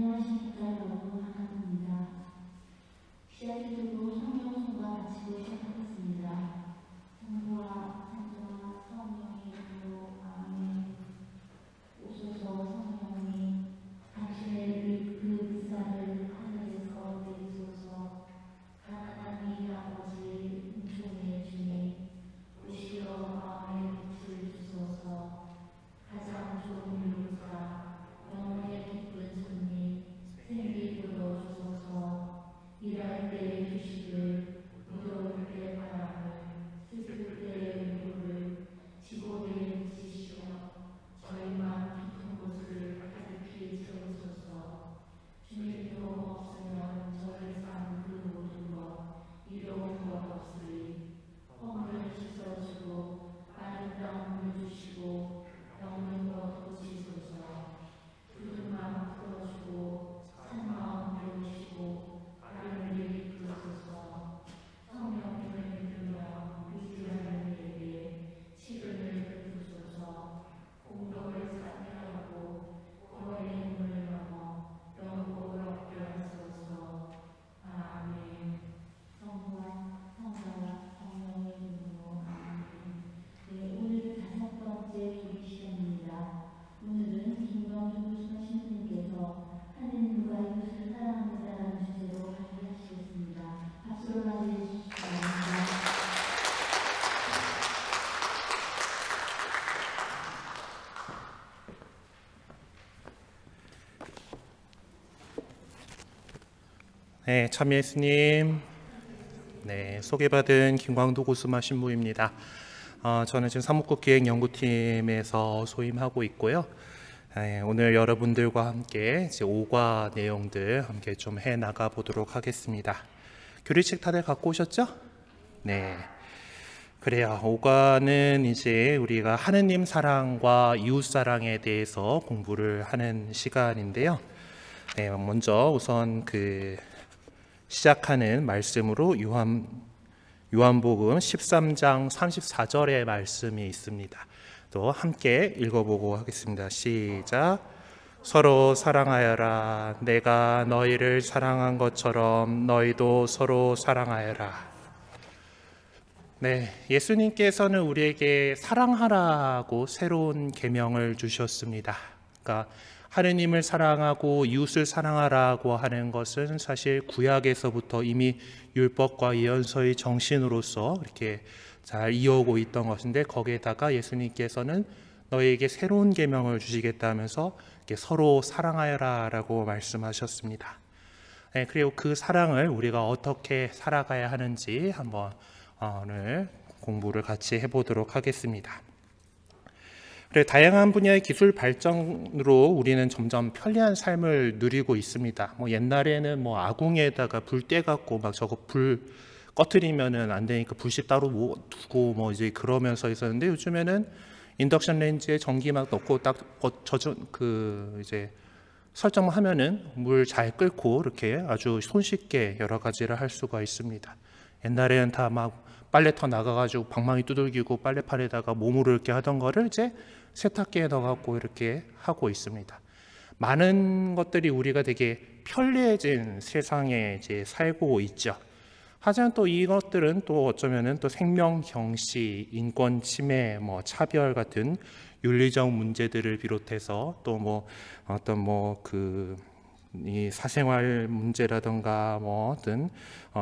안녕하십니까 여러분, 반갑습니다. 시작기도로 성령송과 마치고 시작하겠습니다. 성부와 성자와 성령의 이름으로 아멘. 오소서 성령님, 당신의 그 비사를 하늘에서 내리소서. 가난한 이 아버지 은총의 주님, 오시어 마음에 빛을 주소서. 가장 좋은 요구자, 영혼의 기쁜 손님, 생기 불어주소서. 일할 때의 휴식을, 무더울 때 바람을, 슬플 때의 위로를 지고를 지시어 저희만 깊은 곳을 가득히 채우소서. 주님도 없으면 저희 삶 그 모든 것 이로운 것 없으리. 허물을 씻어주고 아름다움을 주시고 병든 것 고치소서. 굳은 마음 풀어주고 찬 마음 배우시고 바람을 이끌소서. 성령님을 믿으며 의지하는 이에게 치근을 베푸소서. 공덕을 쌓게 하고 구원의 문을 넘어 영복을 얻게 하소서. 아멘. 성부와 성자와 성령의 이름으로 아멘. 네, 오늘 5번째 주기 시간입니다. 오늘은 김광준 신부님께서 하느님과 이웃을 사랑합니다라는 주제로 발표하시겠습니다. 박수로 맞이해 주시기 바랍니다. 네, 참 예수님. 네, 소개받은 김광도 고수마 신부입니다. 저는 지금 사목국기획연구팀에서 소임하고 있고요. 오늘 여러분들과 함께 이제 5과 내용들 함께 좀 해 나가 보도록 하겠습니다. 교리책 다들 갖고 오셨죠? 네. 그래요. 5과는 이제 우리가 하느님 사랑과 이웃 사랑에 대해서 공부를 하는 시간인데요. 네, 먼저 우선 시작하는 말씀으로 요한복음 13장 34절의 말씀이 있습니다. 또 함께 읽어보고 하겠습니다. 시작. 서로 사랑하여라. 내가 너희를 사랑한 것처럼 너희도 서로 사랑하여라. 네, 예수님께서는 우리에게 사랑하라고 새로운 계명을 주셨습니다. 그러니까 하느님을 사랑하고 이웃을 사랑하라고 하는 것은 사실 구약에서부터 이미 율법과 예언서의 정신으로서 이렇게 잘 이어오고 있던 것인데, 거기에다가 예수님께서는 너희에게 새로운 계명을 주시겠다면서 이렇게 서로 사랑하여라라고 말씀하셨습니다. 네, 그리고 그 사랑을 우리가 어떻게 살아가야 하는지 한번 오늘 공부를 같이 해보도록 하겠습니다. 다양한 분야의 기술 발전으로 우리는 점점 편리한 삶을 누리고 있습니다. 옛날에는 아궁이에다가 불 떼갖고 저거 불 꺼트리면은 안 되니까 불씨 따로 두고 이제 그러면서 있었는데, 요즘에는 인덕션 렌즈에 전기 막 넣고 딱 이제 설정만 하면은 물 잘 끓고 이렇게 아주 손쉽게 여러 가지를 할 수가 있습니다. 옛날에는 다 빨래터 나가가지고 방망이 두들기고 빨래판에다가 몸으로 이렇게 하던 거를 이제 세탁기에 넣어갖고 이렇게 하고 있습니다. 많은 것들이 우리가 되게 편리해진 세상에 이제 살고 있죠. 하지만 또 이것들은 또 어쩌면은 또 생명 경시, 인권 침해, 차별 같은 윤리적 문제들을 비롯해서 또 이 사생활 문제라든가 어떤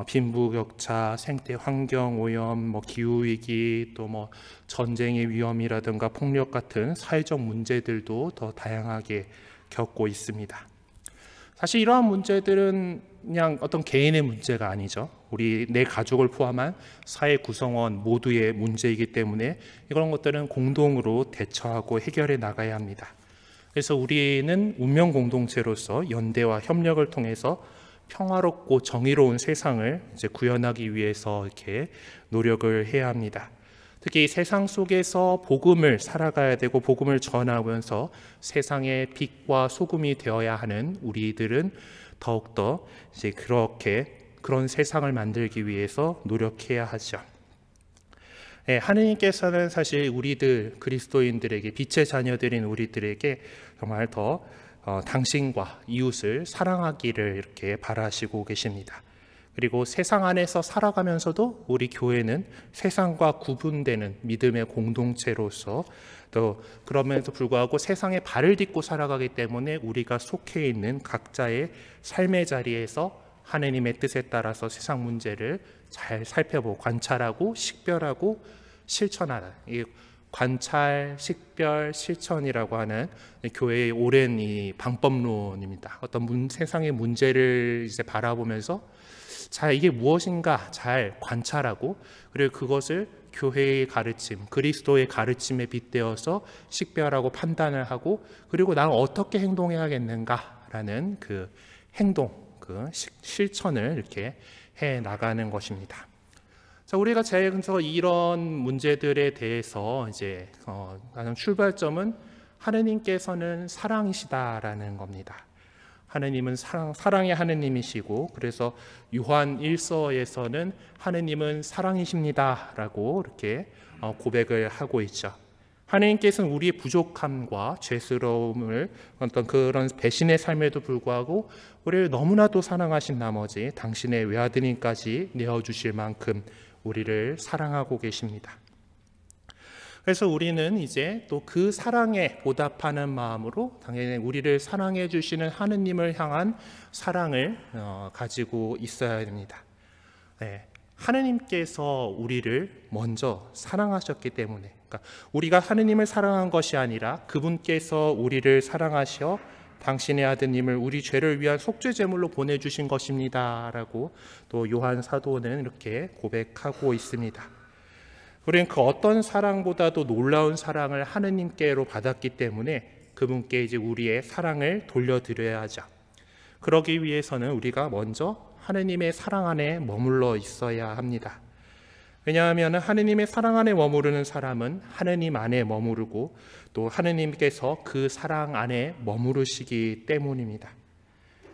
빈부격차, 생태 환경 오염, 기후 위기, 또 전쟁의 위험이라든가 폭력 같은 사회적 문제들도 더 다양하게 겪고 있습니다. 사실 이러한 문제들은 그냥 어떤 개인의 문제가 아니죠. 내 가족을 포함한 사회 구성원 모두의 문제이기 때문에 이런 것들은 공동으로 대처하고 해결해 나가야 합니다. 그래서 우리는 운명 공동체로서 연대와 협력을 통해서 평화롭고 정의로운 세상을 이제 구현하기 위해서 이렇게 노력을 해야 합니다. 특히 세상 속에서 복음을 살아가야 되고 복음을 전하면서 세상의 빛과 소금이 되어야 하는 우리들은 더욱더 이제 그런 세상을 만들기 위해서 노력해야 하죠. 네, 하느님께서는 사실 우리들 그리스도인들에게 빛의 자녀들인 우리들에게 정말 더 당신과 이웃을 사랑하기를 이렇게 바라시고 계십니다. 그리고 세상 안에서 살아가면서도 우리 교회는 세상과 구분되는 믿음의 공동체로서 또 그럼에도 불구하고 세상에 발을 딛고 살아가기 때문에 우리가 속해 있는 각자의 삶의 자리에서 하느님의 뜻에 따라서 세상 문제를 잘 살펴보고 관찰하고 식별하고 실천하는 이 관찰, 식별, 실천이라고 하는 교회의 오랜 이 방법론입니다. 어떤 세상의 문제를 이제 바라보면서 자, 이게 무엇인가 잘 관찰하고 그리고 그것을 교회의 가르침, 그리스도의 가르침에 빗대어서 식별하고 판단을 하고 그리고 나는 어떻게 행동해야겠는가라는 그 행동, 그 실천을 이렇게 해 나가는 것입니다. 자, 우리가 그래서 이런 문제들에 대해서 이제 가장 출발점은 하느님께서는 사랑이시다라는 겁니다. 하느님은 사랑의 하느님이시고 그래서 요한 1서에서는 하느님은 사랑이십니다라고 이렇게 고백을 하고 있죠. 하느님께서는 우리의 부족함과 죄스러움을 어떤 그런 배신의 삶에도 불구하고 우리를 너무나도 사랑하신 나머지 당신의 외아드님까지 내어주실 만큼 우리를 사랑하고 계십니다. 그래서 우리는 이제 또 그 사랑에 보답하는 마음으로 당연히 우리를 사랑해 주시는 하느님을 향한 사랑을 가지고 있어야 됩니다. 네, 하느님께서 우리를 먼저 사랑하셨기 때문에 그러니까 우리가 하느님을 사랑한 것이 아니라 그분께서 우리를 사랑하셔 당신의 아드님을 우리 죄를 위한 속죄 제물로 보내주신 것입니다 라고 또 요한 사도는 이렇게 고백하고 있습니다. 우리는 그 어떤 사랑보다도 놀라운 사랑을 하느님께로 받았기 때문에 그분께 이제 우리의 사랑을 돌려드려야 하죠. 그러기 위해서는 우리가 먼저 하느님의 사랑 안에 머물러 있어야 합니다. 왜냐하면 하느님의 사랑 안에 머무르는 사람은 하느님 안에 머무르고 또 하느님께서 그 사랑 안에 머무르시기 때문입니다.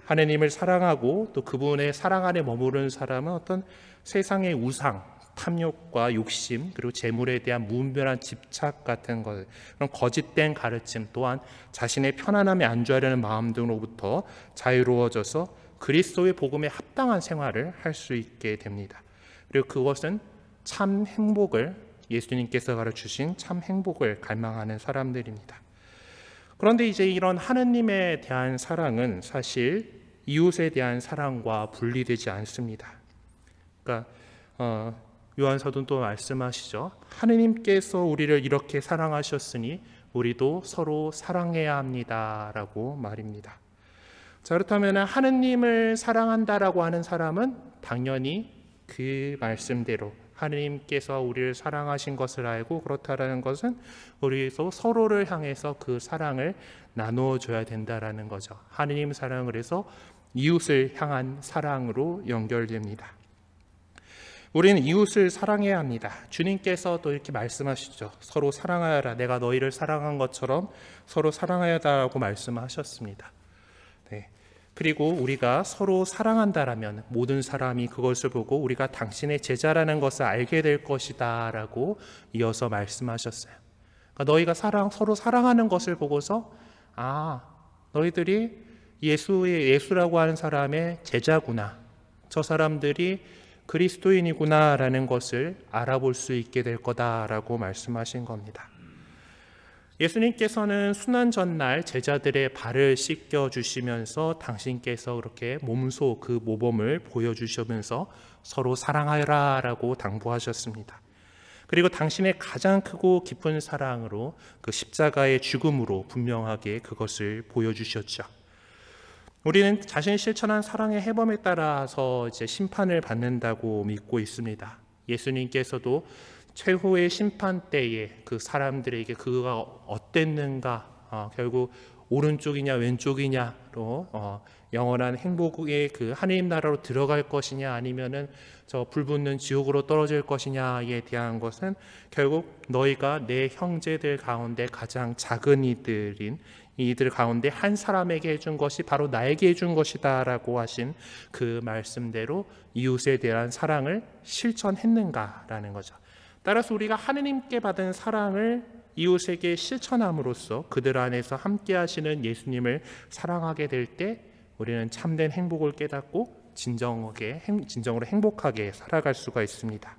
하느님을 사랑하고 또 그분의 사랑 안에 머무르는 사람은 어떤 세상의 우상, 탐욕과 욕심 그리고 재물에 대한 무분별한 집착 같은 것, 그런 거짓된 가르침 또한 자신의 편안함에 안주하려는 마음 등으로부터 자유로워져서 그리스도의 복음에 합당한 생활을 할 수 있게 됩니다. 그리고 그것은 참 행복을 예수님께서 가르치신 참 행복을 갈망하는 사람들입니다. 그런데 이제 이런 하느님에 대한 사랑은 사실 이웃에 대한 사랑과 분리되지 않습니다. 그러니까 요한 사도는 또 말씀하시죠. 하느님께서 우리를 이렇게 사랑하셨으니 우리도 서로 사랑해야 합니다라고 말입니다. 자, 그렇다면 하느님을 사랑한다라고 하는 사람은 당연히 그 말씀대로 하느님께서 우리를 사랑하신 것을 알고 그렇다라는 것은 우리도 서로를 향해서 그 사랑을 나누어줘야 된다라는 거죠. 하느님 사랑을 해서 이웃을 향한 사랑으로 연결됩니다. 우리는 이웃을 사랑해야 합니다. 주님께서도 이렇게 말씀하시죠. 서로 사랑하여라. 내가 너희를 사랑한 것처럼 서로 사랑하여라고 말씀하셨습니다. 네. 그리고 우리가 서로 사랑한다라면 모든 사람이 그것을 보고 우리가 당신의 제자라는 것을 알게 될 것이다 라고 이어서 말씀하셨어요. 그러니까 너희가 서로 사랑하는 것을 보고서 너희들이 예수라고 하는 사람의 제자구나. 저 사람들이 그리스도인이구나 라는 것을 알아볼 수 있게 될 거다라고 말씀하신 겁니다. 예수님께서는 순환 전날 제자들의 발을 씻겨주시면서 당신께서 그렇게 몸소 그 모범을 보여주시면서 서로 사랑하여라 라고 당부하셨습니다. 그리고 당신의 가장 크고 깊은 사랑으로 그 십자가의 죽음으로 분명하게 그것을 보여주셨죠. 우리는 자신이 실천한 사랑의 해범에 따라서 이제 심판을 받는다고 믿고 있습니다. 예수님께서도 최후의 심판 때에 그 사람들에게 그가 어땠는가, 결국 오른쪽이냐 왼쪽이냐로 영원한 행복의 그 하느님 나라로 들어갈 것이냐 아니면은 저 불붙는 지옥으로 떨어질 것이냐에 대한 것은 결국 너희가 내 형제들 가운데 가장 작은 이들 가운데 한 사람에게 해준 것이 바로 나에게 해준 것이다 라고 하신 그 말씀대로 이웃에 대한 사랑을 실천했는가라는 거죠. 따라서 우리가 하느님께 받은 사랑을 이웃에게 실천함으로써 그들 안에서 함께 하시는 예수님을 사랑하게 될 때 우리는 참된 행복을 깨닫고 진정으로 행복하게 살아갈 수가 있습니다.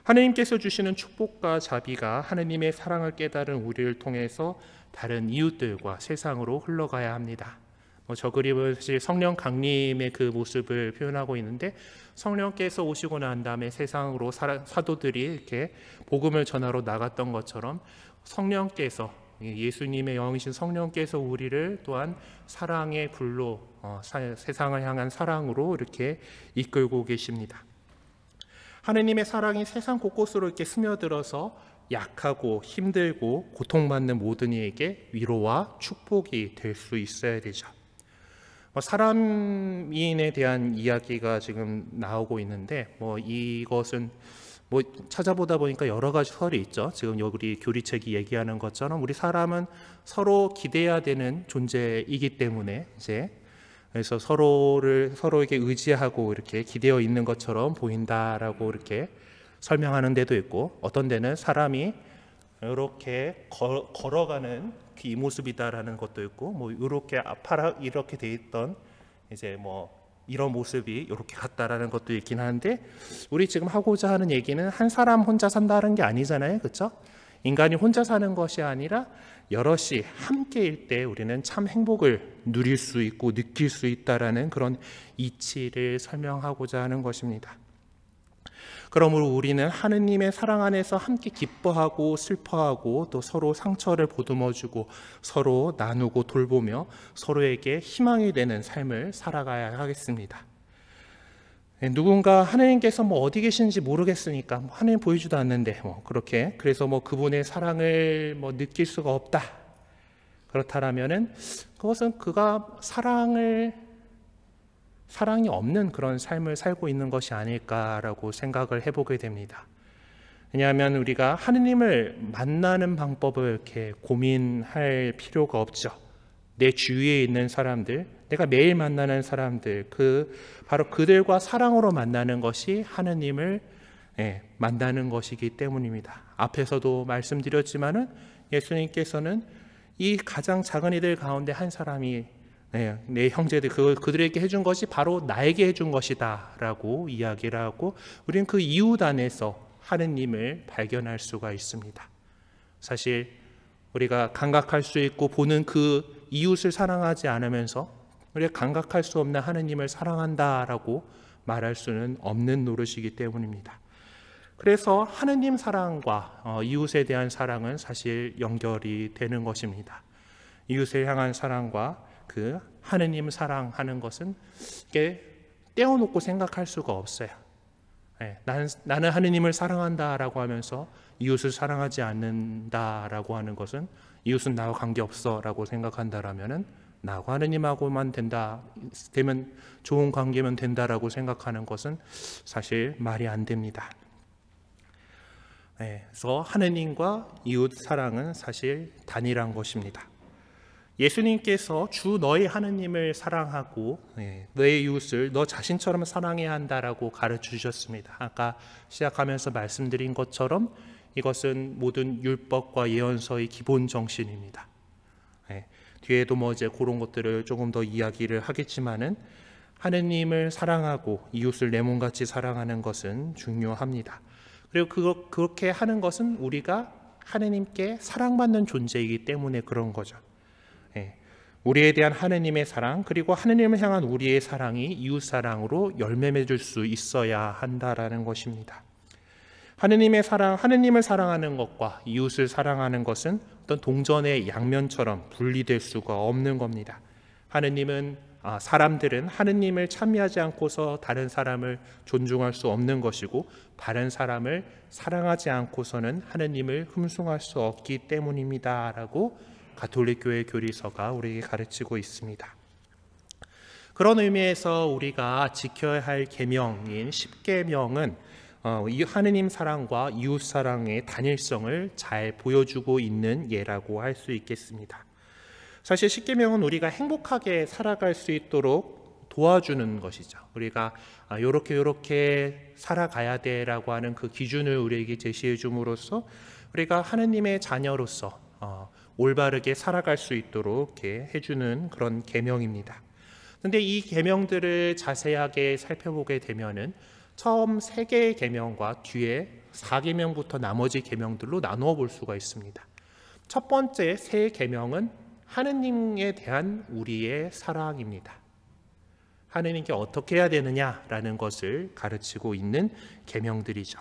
하느님께서 주시는 축복과 자비가 하느님의 사랑을 깨달은 우리를 통해서 다른 이웃들과 세상으로 흘러가야 합니다. 저 그림은 사실 성령 강림의 그 모습을 표현하고 있는데, 성령께서 오시고 난 다음에 세상으로 사도들이 이렇게 복음을 전하러 나갔던 것처럼 성령께서, 예수님의 영이신 성령께서 우리를 또한 사랑의 불로 세상을 향한 사랑으로 이렇게 이끌고 계십니다. 하느님의 사랑이 세상 곳곳으로 이렇게 스며들어서 약하고 힘들고 고통받는 모든 이에게 위로와 축복이 될 수 있어야 되죠. 사람인에 대한 이야기가 지금 나오고 있는데 이것은 찾아보다 보니까 여러 가지 설이 있죠. 지금 우리 교리책이 얘기하는 것처럼 우리 사람은 서로 기대야 되는 존재이기 때문에 그래서 서로에게 의지하고 이렇게 기대어 있는 것처럼 보인다라고 이렇게 설명하는 데도 있고, 어떤 데는 사람이 이렇게 걸어가는 이 모습이다라는 것도 있고, 이렇게 돼 있던 이런 모습이 이렇게 같다라는 것도 있긴 한데, 우리 지금 하고자 하는 얘기는 한 사람 혼자 산다는 게 아니잖아요, 그렇죠? 인간이 혼자 사는 것이 아니라 여럿이 함께일 때 우리는 참 행복을 누릴 수 있고 느낄 수 있다라는 그런 이치를 설명하고자 하는 것입니다. 그러므로 우리는 하느님의 사랑 안에서 함께 기뻐하고 슬퍼하고 또 서로 상처를 보듬어주고 서로 나누고 돌보며 서로에게 희망이 되는 삶을 살아가야 하겠습니다. 누군가 하느님께서 어디 계신지 모르겠으니까 하느님 보이지도 않는데 그래서 그분의 사랑을 느낄 수가 없다. 그렇다라면은 그것은 그가 사랑이 없는 그런 삶을 살고 있는 것이 아닐까라고 생각을 해보게 됩니다. 왜냐하면 우리가 하느님을 만나는 방법을 이렇게 고민할 필요가 없죠. 내 주위에 있는 사람들, 내가 매일 만나는 사람들, 바로 그들과 사랑으로 만나는 것이 하느님을 만나는 것이기 때문입니다. 앞에서도 말씀드렸지만은 예수님께서는 이 가장 작은 이들 가운데 한 사람이 내 형제들 그들에게 해준 것이 바로 나에게 해준 것이다 라고 이야기를 하고, 우리는 그 이웃 안에서 하느님을 발견할 수가 있습니다. 사실 우리가 감각할 수 있고 보는 그 이웃을 사랑하지 않으면서 우리가 감각할 수 없는 하느님을 사랑한다라고 말할 수는 없는 노릇이기 때문입니다. 그래서 하느님 사랑과 이웃에 대한 사랑은 사실 연결이 되는 것입니다. 이웃을 향한 사랑과 그 하느님 사랑하는 것은 이게 떼어놓고 생각할 수가 없어요. 나는 하느님을 사랑한다라고 하면서 이웃을 사랑하지 않는다라고 하는 것은, 이웃은 나와 관계없어라고 생각한다라면은 나하고 하느님하고만 되면 좋은 관계면 된다라고 생각하는 것은 사실 말이 안 됩니다. 그래서 하느님과 이웃 사랑은 사실 단일한 것입니다. 예수님께서 주 너희 하느님을 사랑하고 너의 이웃을 너 자신처럼 사랑해야 한다라고 가르쳐 주셨습니다. 아까 시작하면서 말씀드린 것처럼 이것은 모든 율법과 예언서의 기본 정신입니다. 뒤에도 그런 것들을 조금 더 이야기를 하겠지만은 하느님을 사랑하고 이웃을 내 몸같이 사랑하는 것은 중요합니다. 그리고 그렇게 하는 것은 우리가 하느님께 사랑받는 존재이기 때문에 그런 거죠. 우리에 대한 하느님의 사랑, 그리고 하느님을 향한 우리의 사랑이 이웃 사랑으로 열매 맺을 수 있어야 한다라는 것입니다. 하느님의 사랑, 하느님을 사랑하는 것과 이웃을 사랑하는 것은 어떤 동전의 양면처럼 분리될 수가 없는 겁니다. 사람들은 하느님을 찬미하지 않고서 다른 사람을 존중할 수 없는 것이고, 다른 사람을 사랑하지 않고서는 하느님을 흠숭할 수 없기 때문입니다라고 가톨릭 교회 교리서가 우리에게 가르치고 있습니다. 그런 의미에서 우리가 지켜야 할 계명인 10계명은 이 하느님 사랑과 이웃 사랑의 단일성을 잘 보여주고 있는 예라고 할 수 있겠습니다. 사실 10계명은 우리가 행복하게 살아갈 수 있도록 도와주는 것이죠. 우리가 요렇게 살아가야 돼라고 하는 그 기준을 우리에게 제시해 줌으로써 우리가 하느님의 자녀로서 올바르게 살아갈 수 있도록 이렇게 해주는 그런 계명입니다. 그런데 이 계명들을 자세하게 살펴보게 되면은 처음 3개의 계명과 뒤에 4계명부터 나머지 계명들로 나누어 볼 수가 있습니다. 첫 번째 세 계명은 하느님에 대한 우리의 사랑입니다. 하느님께 어떻게 해야 되느냐라는 것을 가르치고 있는 계명들이죠.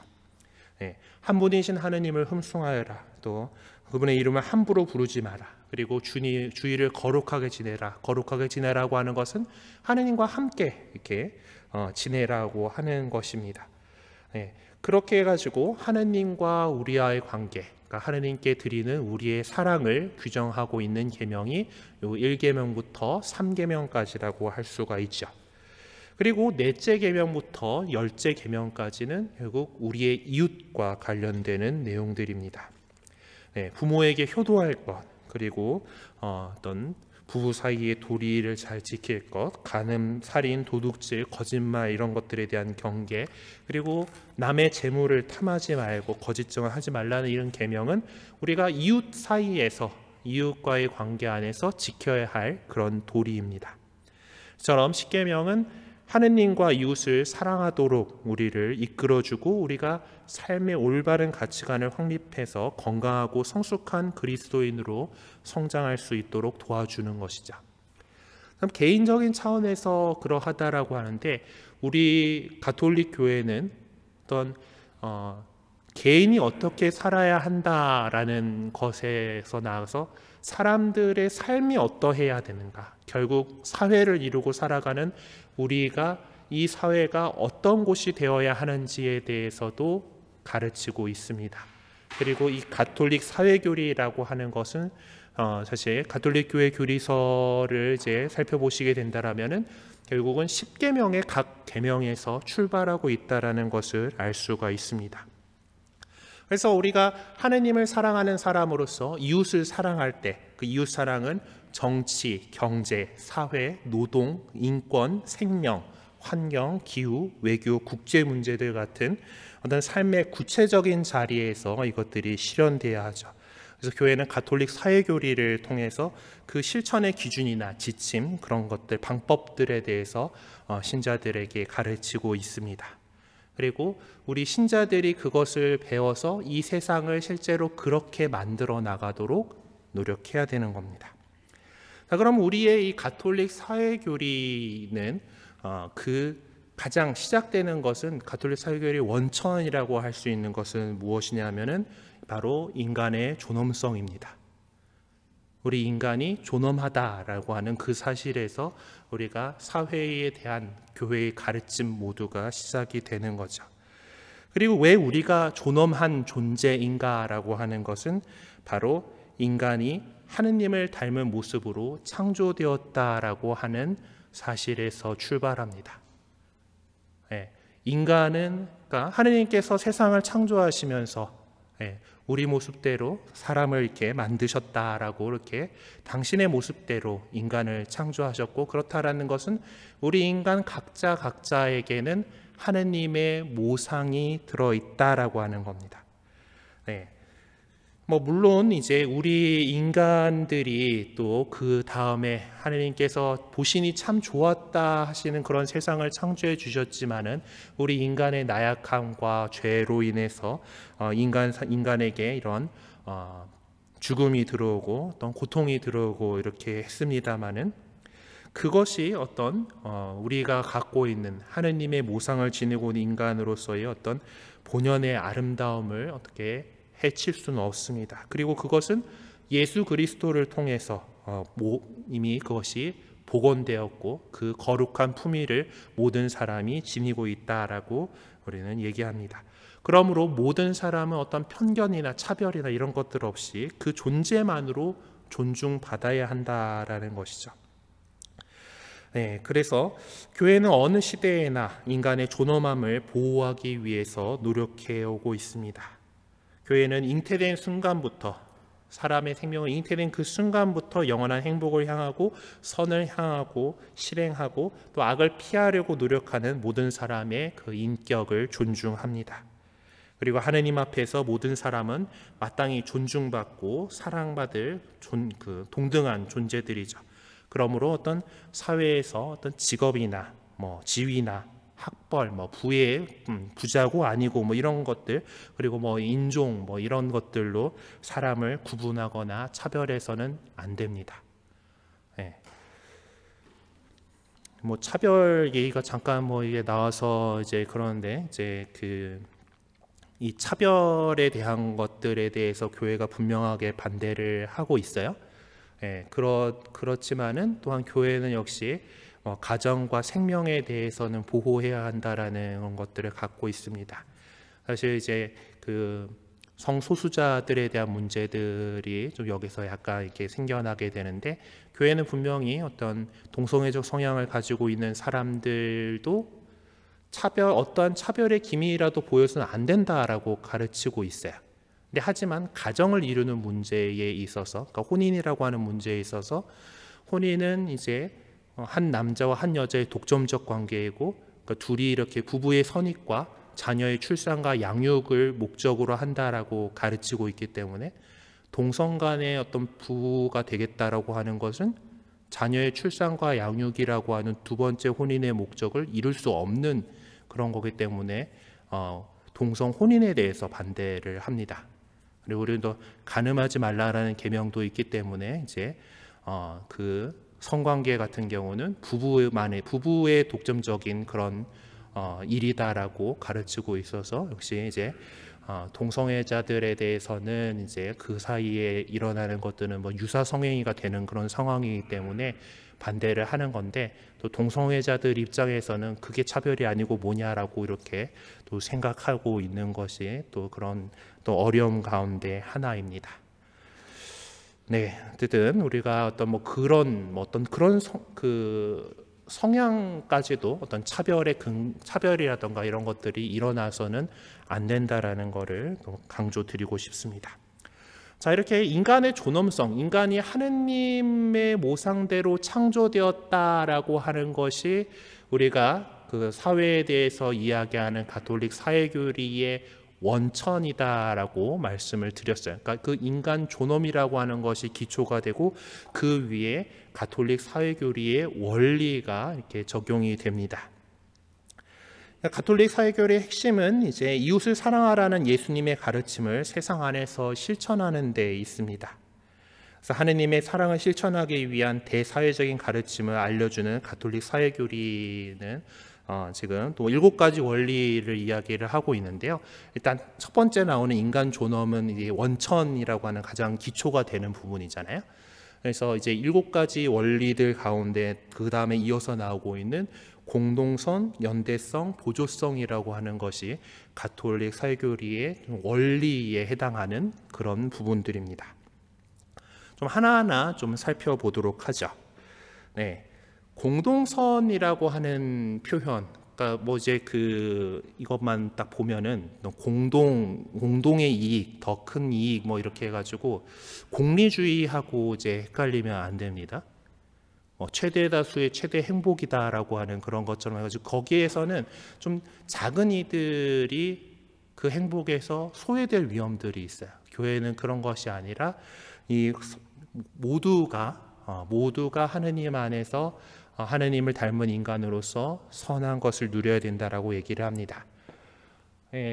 한 분이신 하느님을 흠숭하여라. 또 그분의 이름을 함부로 부르지 마라. 그리고 주의를 거룩하게 지내라. 거룩하게 지내라고 하는 것은 하느님과 함께 이렇게 지내라고 하는 것입니다. 그렇게 해가지고 하느님과 우리와의 관계, 그러니까 하느님께 드리는 우리의 사랑을 규정하고 있는 계명이 요 1계명부터 3계명까지라고 할 수가 있죠. 그리고 넷째 계명부터 10째 계명까지는 결국 우리의 이웃과 관련되는 내용들입니다. 부모에게 효도할 것, 그리고 어떤 부부 사이의 도리를 잘 지킬 것, 간음, 살인, 도둑질, 거짓말 이런 것들에 대한 경계, 그리고 남의 재물을 탐하지 말고 거짓증을 하지 말라는 이런 계명은 우리가 이웃 사이에서 이웃과의 관계 안에서 지켜야 할 그런 도리입니다. 처럼 10계명은 하느님과 이웃을 사랑하도록 우리를 이끌어주고 우리가 삶의 올바른 가치관을 확립해서 건강하고 성숙한 그리스도인으로 성장할 수 있도록 도와주는 것이죠. 그럼 개인적인 차원에서 그러하다라고 하는데 우리 가톨릭 교회는 어떤 개인이 어떻게 살아야 한다라는 것에서 나아가서 사람들의 삶이 어떠해야 되는가, 결국 사회를 이루고 살아가는 우리가 이 사회가 어떤 곳이 되어야 하는지에 대해서도 가르치고 있습니다. 그리고 이 가톨릭 사회교리라고 하는 것은 사실 가톨릭 교회 교리서를 이제 살펴보시게 된다라면은 결국은 10계명의 각 계명에서 출발하고 있다라는 것을 알 수가 있습니다. 그래서 우리가 하느님을 사랑하는 사람으로서 이웃을 사랑할 때 그 이웃 사랑은 정치, 경제, 사회, 노동, 인권, 생명, 환경, 기후, 외교, 국제 문제들 같은 어떤 삶의 구체적인 자리에서 이것들이 실현돼야 하죠. 그래서 교회는 가톨릭 사회교리를 통해서 그 실천의 기준이나 지침, 그런 것들, 방법들에 대해서 신자들에게 가르치고 있습니다. 그리고 우리 신자들이 그것을 배워서 이 세상을 실제로 그렇게 만들어 나가도록 노력해야 되는 겁니다. 자, 그럼 우리의 이 가톨릭 사회교리는 그 가장 시작되는 것은 가톨릭 사회교리 원천이라고 할 수 있는 것은 무엇이냐면은 바로 인간의 존엄성입니다. 우리 인간이 존엄하다라고 하는 그 사실에서 우리가 사회에 대한 교회의 가르침 모두가 시작이 되는 거죠. 그리고 왜 우리가 존엄한 존재인가라고 하는 것은 바로 인간이 하느님을 닮은 모습으로 창조되었다라고 하는 사실에서 출발합니다. 인간은 그러니까 하느님께서 세상을 창조하시면서 우리 모습대로 사람을 이렇게 만드셨다라고 이렇게 당신의 모습대로 인간을 창조하셨고, 그렇다라는 것은 우리 인간 각자에게는 하느님의 모상이 들어있다라고 하는 겁니다. 물론 이제 우리 인간들이 또 그 다음에 하느님께서 보시니 참 좋았다 하시는 그런 세상을 창조해 주셨지만은 우리 인간의 나약함과 죄로 인해서 인간에게 이런 죽음이 들어오고 어떤 고통이 들어오고 이렇게 했습니다마는 그것이 어떤 우리가 갖고 있는 하느님의 모상을 지니고 있는 인간으로서의 어떤 본연의 아름다움을 어떻게 해칠 수는 없습니다. 그리고 그것은 예수 그리스도를 통해서 이미 그것이 복원되었고 그 거룩한 품위를 모든 사람이 지니고 있다라고 우리는 얘기합니다. 그러므로 모든 사람은 어떤 편견이나 차별이나 이런 것들 없이 그 존재만으로 존중받아야 한다라는 것이죠. 그래서 교회는 어느 시대에나 인간의 존엄함을 보호하기 위해서 노력해 오고 있습니다. 교회는 잉태된 순간부터, 사람의 생명을 잉태된 그 순간부터 영원한 행복을 향하고 선을 향하고 실행하고 또 악을 피하려고 노력하는 모든 사람의 그 인격을 존중합니다. 그리고 하느님 앞에서 모든 사람은 마땅히 존중받고 사랑받을 동등한 존재들이죠. 그러므로 어떤 사회에서 어떤 직업이나 지위나 학벌, 부자고 아니고 이런 것들, 그리고 인종 이런 것들로 사람을 구분하거나 차별해서는 안 됩니다. 예. 차별 얘기가 잠깐 이게 나와서 이제 그러는데 이제 이 차별에 대한 것들에 대해서 교회가 분명하게 반대를 하고 있어요. 예, 그렇지만은 또한 교회는 역시 가정과 생명에 대해서는 보호해야 한다라는 것들을 갖고 있습니다. 사실 이제 성소수자들에 대한 문제들이 좀 여기서 약간 이렇게 생겨나게 되는데, 교회는 분명히 어떤 동성애적 성향을 가지고 있는 사람들도 어떠한 차별의 기미라도 보여서는 안 된다라고 가르치고 있어요. 근데 하지만 가정을 이루는 문제에 있어서, 그러니까 혼인이라고 하는 문제에 있어서, 혼인은 이제 한 남자와 한 여자의 독점적 관계이고, 그러니까 둘이 이렇게 부부의 선익과 자녀의 출산과 양육을 목적으로 한다라고 가르치고 있기 때문에, 동성 간의 어떤 부부가 되겠다라고 하는 것은 자녀의 출산과 양육이라고 하는 두 번째 혼인의 목적을 이룰 수 없는 그런 거기 때문에 동성 혼인에 대해서 반대를 합니다. 그리고 우리도 간음하지 말라라는 계명도 있기 때문에 이제 성관계 같은 경우는 부부의 독점적인 그런 일이다라고 가르치고 있어서, 역시 이제 동성애자들에 대해서는 이제 그 사이에 일어나는 것들은 유사성행위가 되는 그런 상황이기 때문에 반대를 하는 건데, 또 동성애자들 입장에서는 그게 차별이 아니고 뭐냐라고 이렇게 또 생각하고 있는 것이 또 그런 또 어려움 가운데 하나입니다. 네, 어쨌든 우리가 어떤 그런 성향까지도 어떤 차별이라던가 이런 것들이 일어나서는 안 된다라는 것을 또 강조드리고 싶습니다. 자, 이렇게 인간의 존엄성, 인간이 하느님의 모상대로 창조되었다라고 하는 것이 우리가 사회에 대해서 이야기하는 가톨릭 사회교리의 원천이다라고 말씀을 드렸어요. 그러니까 그 인간 존엄이라고 하는 것이 기초가 되고, 그 위에 가톨릭 사회교리의 원리가 이렇게 적용이 됩니다. 가톨릭 사회교리의 핵심은 이제 이웃을 사랑하라는 예수님의 가르침을 세상 안에서 실천하는 데 있습니다. 그래서 하느님의 사랑을 실천하기 위한 대사회적인 가르침을 알려주는 가톨릭 사회교리는 지금 또 7가지 원리를 이야기를 하고 있는데요. 일단 첫 번째 나오는 인간 존엄은 이제 원천이라고 하는 가장 기초가 되는 부분이잖아요. 그래서 이제 7가지 원리들 가운데 그 다음에 이어서 나오고 있는 공동선, 연대성, 보조성이라고 하는 것이 가톨릭 사회교리의 원리에 해당하는 그런 부분들입니다. 좀 하나하나 좀 살펴보도록 하죠. 네, 공동선이라고 하는 표현, 그러니까 이것만 딱 보면은 공동의 이익, 더 큰 이익 이렇게 해가지고 공리주의하고 이제 헷갈리면 안 됩니다. 최대 다수의 최대 행복이다라고 하는 그런 것처럼 해가지고, 거기에서는 좀 작은 이들이 그 행복에서 소외될 위험들이 있어요. 교회는 그런 것이 아니라 이 모두가 하느님 안에서 하느님을 닮은 인간으로서 선한 것을 누려야 된다라고 얘기를 합니다.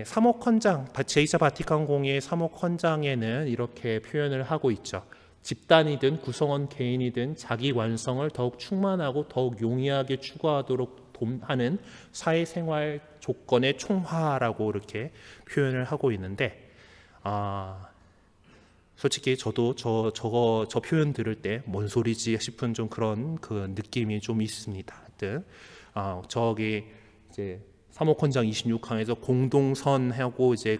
사목헌장, 제2차 바티칸 공의의 사목헌장에는 이렇게 표현을 하고 있죠. 집단이든 구성원 개인이든 자기 완성을 더욱 충만하고 더욱 용이하게 추구하도록 하는 사회생활 조건의 총화라고 이렇게 표현을 하고 있는데, 솔직히 저도 저 표현 들을 때 뭔 소리지 싶은 좀 그런 그 느낌이 좀 있습니다. 하여튼 저기 이제 사목헌장 26항에서 공동선하고 이제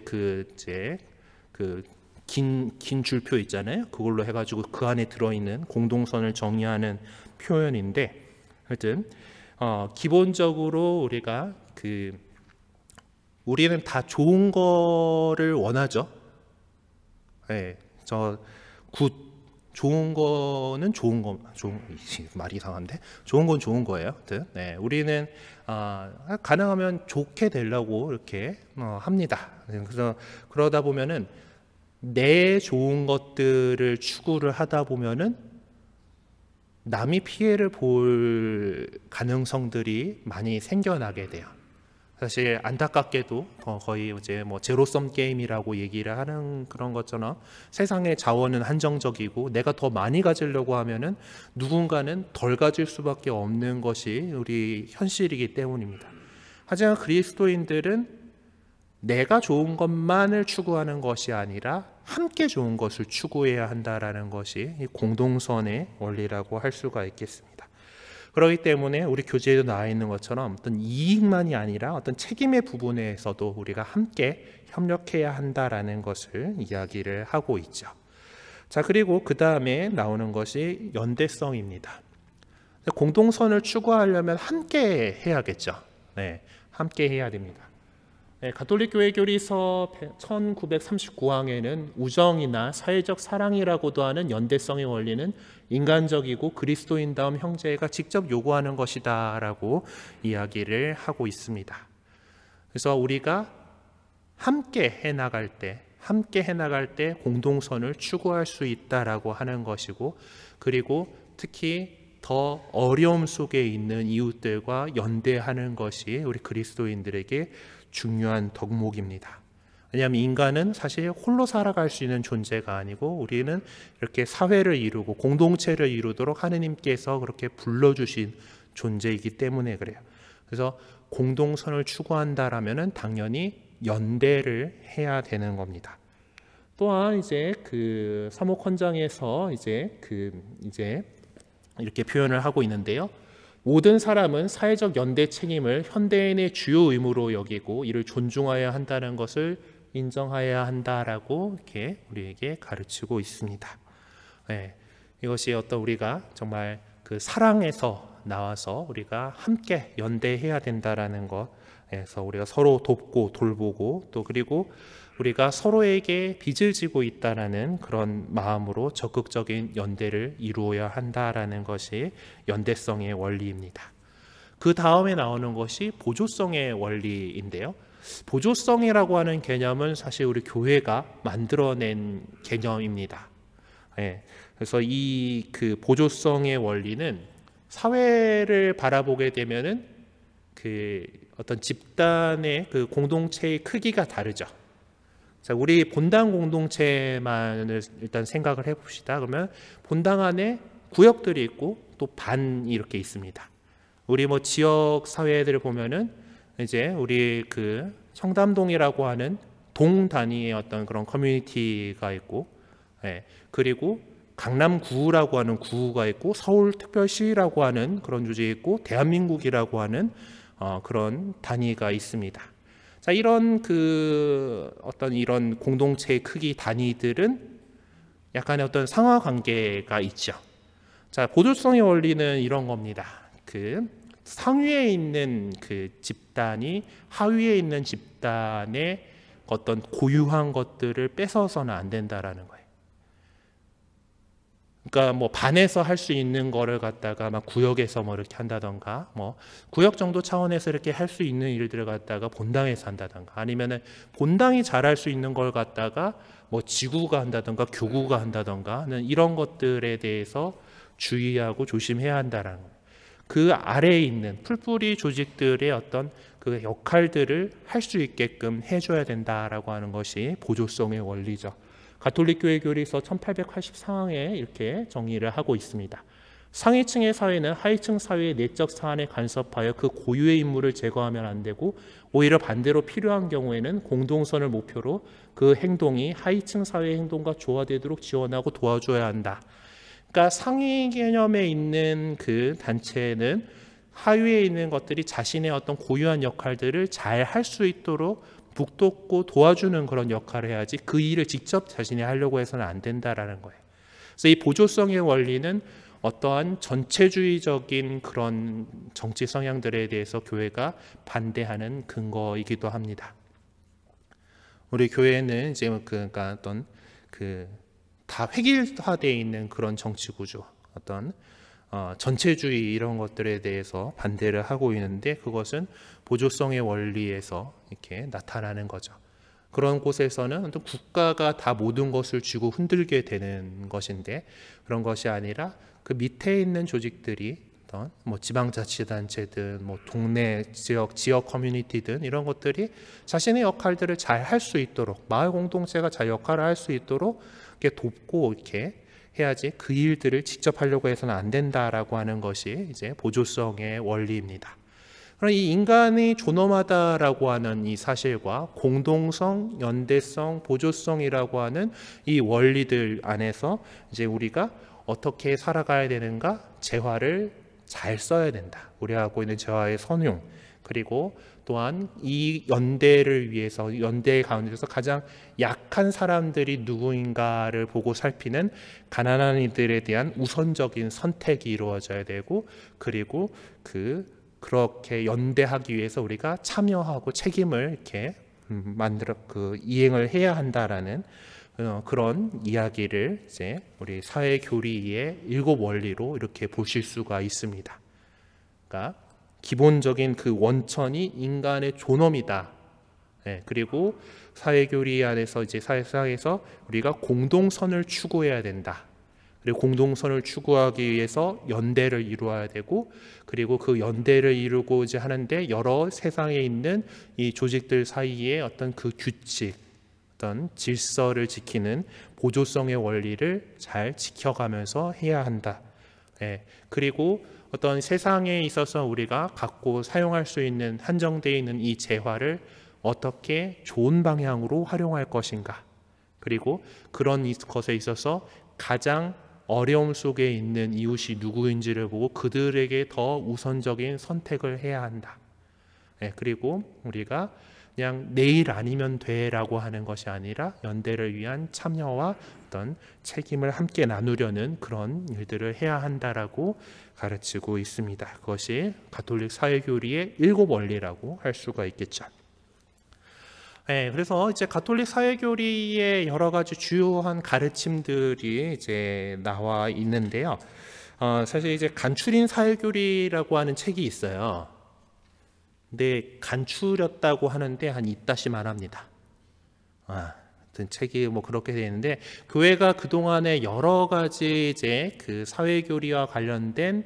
긴 줄표 있잖아요. 그걸로 해가지고 그 안에 들어있는 공동선을 정의하는 표현인데, 하여튼 기본적으로 우리는 다 좋은 거를 원하죠. 네, 좋은 거는 좋은 거, 말이 이상한데 좋은 건 좋은 거예요. 네, 우리는 가능하면 좋게 되려고 이렇게 합니다. 그래서 그러다 보면은 내 좋은 것들을 추구를 하다 보면은 남이 피해를 볼 가능성들이 많이 생겨나게 돼요. 사실 안타깝게도 거의 이제 뭐 제로섬 게임이라고 얘기를 하는 그런 것처럼 세상의 자원은 한정적이고 내가 더 많이 가지려고 하면은 누군가는 덜 가질 수밖에 없는 것이 우리 현실이기 때문입니다. 하지만 그리스도인들은 내가 좋은 것만을 추구하는 것이 아니라 함께 좋은 것을 추구해야 한다라는 것이 이 공동선의 원리라고 할 수가 있겠습니다. 그렇기 때문에 우리 교재에도 나와 있는 것처럼 어떤 이익만이 아니라 어떤 책임의 부분에서도 우리가 함께 협력해야 한다라는 것을 이야기를 하고 있죠. 자, 그리고 그 다음에 나오는 것이 연대성입니다. 공동선을 추구하려면 함께 해야겠죠. 네, 함께 해야 됩니다. 네, 가톨릭 교회 교리서 1939항에는 우정이나 사회적 사랑이라고도 하는 연대성의 원리는 인간적이고 그리스도인다움 형제가 직접 요구하는 것이다 라고 이야기를 하고 있습니다. 그래서 우리가 함께 해나갈 때 공동선을 추구할 수 있다라고 하는 것이고, 그리고 특히 더 어려움 속에 있는 이웃들과 연대하는 것이 우리 그리스도인들에게 중요한 덕목입니다. 왜냐하면 인간은 사실 홀로 살아갈 수 있는 존재가 아니고 우리는 이렇게 사회를 이루고 공동체를 이루도록 하느님께서 그렇게 불러주신 존재이기 때문에 그래요. 그래서 공동선을 추구한다라면은 당연히 연대를 해야 되는 겁니다. 또한 이제 그 사목헌장에서 이제 이렇게 표현을 하고 있는데요. 모든 사람은 사회적 연대 책임을 현대인의 주요 의무로 여기고 이를 존중해야 한다는 것을 인정해야 한다라고 이렇게 우리에게 가르치고 있습니다. 네, 이것이 어떤 우리가 정말 그 사랑에서 나와서 우리가 함께 연대해야 된다라는 것에서 우리가 서로 돕고 돌보고 또 그리고 우리가 서로에게 빚을 지고 있다라는 그런 마음으로 적극적인 연대를 이루어야 한다라는 것이 연대성의 원리입니다. 그 다음에 나오는 것이 보조성의 원리인데요. 보조성이라고 하는 개념은 사실 우리 교회가 만들어낸 개념입니다. 네, 그래서 이 그 보조성의 원리는 사회를 바라보게 되면은 그 어떤 집단의 그 공동체의 크기가 다르죠. 자, 우리 본당 공동체만을 일단 생각을 해봅시다. 그러면 본당 안에 구역들이 있고 또 반이 이렇게 있습니다. 우리 뭐 지역 사회들을 보면은 이제 우리 그 청담동이라고 하는 동 단위의 어떤 그런 커뮤니티가 있고, 예, 그리고 강남구라고 하는 구가 있고, 서울특별시라고 하는 그런 주제가 있고, 대한민국이라고 하는 그런 단위가 있습니다. 자, 이런 그 어떤 이런 공동체의 크기 단위들은 약간의 어떤 상하 관계가 있죠. 자, 보조성의 원리는 이런 겁니다. 그 상위에 있는 그 집단이 하위에 있는 집단의 어떤 고유한 것들을 뺏어서는 안 된다라는 거예요. 그러니까 뭐 반에서 할 수 있는 거를 갖다가 막 구역에서 뭐 이렇게 한다던가, 뭐 구역 정도 차원에서 이렇게 할 수 있는 일들을 갖다가 본당에서 한다던가, 아니면은 본당이 잘할 수 있는 걸 갖다가 뭐 지구가 한다던가 교구가 한다던가는 이런 것들에 대해서 주의하고 조심해야 한다라는 거예요. 그 아래에 있는 풀뿌리 조직들의 어떤 그 역할들을 할 수 있게끔 해줘야 된다라고 하는 것이 보조성의 원리죠. 가톨릭 교회 교리서 1884항에 이렇게 정의를 하고 있습니다. 상위층의 사회는 하위층 사회의 내적 사안에 간섭하여 그 고유의 임무를 제거하면 안 되고, 오히려 반대로 필요한 경우에는 공동선을 목표로 그 행동이 하위층 사회의 행동과 조화되도록 지원하고 도와줘야 한다. 그러니까 상위 개념에 있는 그 단체는 하위에 있는 것들이 자신의 어떤 고유한 역할들을 잘 할 수 있도록 북돋고 도와주는 그런 역할을 해야지 그 일을 직접 자신이 하려고 해서는 안 된다라는 거예요. 그래서 이 보조성의 원리는 어떠한 전체주의적인 그런 정치 성향들에 대해서 교회가 반대하는 근거이기도 합니다. 우리 교회는 이제 그러니까 어떤 그 다 획일화되어 있는 그런 정치 구조, 어떤 전체주의 이런 것들에 대해서 반대를 하고 있는데, 그것은 보조성의 원리에서 이렇게 나타나는 거죠. 그런 곳에서는 어떤 국가가 다 모든 것을 쥐고 흔들게 되는 것인데, 그런 것이 아니라 그 밑에 있는 조직들이 어떤 뭐 지방자치단체든 뭐 동네 지역 커뮤니티든 이런 것들이 자신의 역할들을 잘 할 수 있도록, 마을 공동체가 잘 역할을 할 수 있도록 이렇게 돕고 이렇게 해야지, 그 일들을 직접 하려고 해서는 안 된다라고 하는 것이 이제 보조성의 원리입니다. 그럼 이 인간이 존엄하다라고 하는 이 사실과 공동성, 연대성, 보조성이라고 하는 이 원리들 안에서 이제 우리가 어떻게 살아가야 되는가? 재화를 잘 써야 된다. 우리가 갖고 있는 재화의 선용, 그리고 또한 이 연대를 위해서, 연대 가운데서 가장 약한 사람들이 누구인가를 보고 살피는 가난한 이들에 대한 우선적인 선택이 이루어져야 되고, 그리고 그렇게 연대하기 위해서 우리가 참여하고 책임을 이렇게 이행을 해야 한다라는 그런 이야기를 이제 우리 사회 교리의 7 원리로 이렇게 보실 수가 있습니다. 그러니까 기본적인 그 원천이 인간의 존엄이다. 그리고 사회 교리 안에서 이제 사회상에서 우리가 공동선을 추구해야 된다. 그리고 공동선을 추구하기 위해서 연대를 이루어야 되고, 그리고 그 연대를 이루고자 하는데 여러 세상에 있는 이 조직들 사이에 어떤 그 규칙, 어떤 질서를 지키는 보조성의 원리를 잘 지켜가면서 해야 한다. 그리고 어떤 세상에 있어서 우리가 갖고 사용할 수 있는 한정되어 있는 이 재화를 어떻게 좋은 방향으로 활용할 것인가, 그리고 그런 것에 있어서 가장 어려움 속에 있는 이웃이 누구인지를 보고 그들에게 더 우선적인 선택을 해야 한다. 그리고 우리가 그냥 내일 아니면 돼라고 하는 것이 아니라 연대를 위한 참여와 어떤 책임을 함께 나누려는 그런 일들을 해야 한다라고 가르치고 있습니다. 그것이 가톨릭 사회교리의 7 원리라고 할 수가 있겠죠. 그래서 이제 가톨릭 사회교리의 여러 가지 주요한 가르침들이 이제 나와 있는데요. 사실 이제 간추린 사회교리라고 하는 책이 있어요. 근데 간추렸다고 하는데 한 이따시만 합니다. 하여튼 책이 뭐 그렇게 되어 있는데, 교회가 그동안에 여러 가지 이제 그 사회교리와 관련된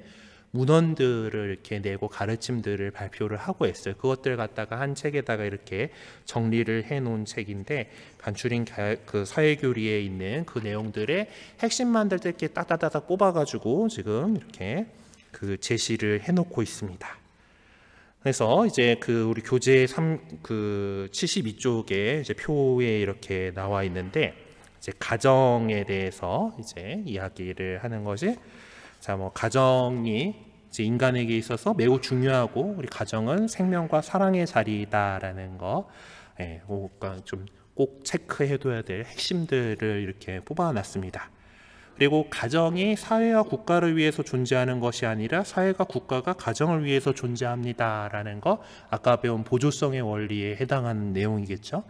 문헌들을 이렇게 내고 가르침들을 발표를 하고 있어요. 그것들 갖다가 한 책에다가 이렇게 정리를 해 놓은 책인데, 간추린 그 사회교리에 있는 그 내용들의 핵심만들 이렇게 따다다다 꼽아가지고 지금 이렇게 그 제시를 해 놓고 있습니다. 그래서 이제 우리 교재 72쪽에 이제 표에 이렇게 나와 있는데, 이제 가정에 대해서 이제 이야기를 하는 것이, 뭐 가정이 이제 인간에게 있어서 매우 중요하고, 우리 가정은 생명과 사랑의 자리다라는 거, 그러니까 좀 꼭 체크해둬야 될 핵심들을 이렇게 뽑아놨습니다. 그리고 가정이 사회와 국가를 위해서 존재하는 것이 아니라 사회가 국가가 가정을 위해서 존재합니다라는 거, 아까 배운 보조성의 원리에 해당하는 내용이겠죠.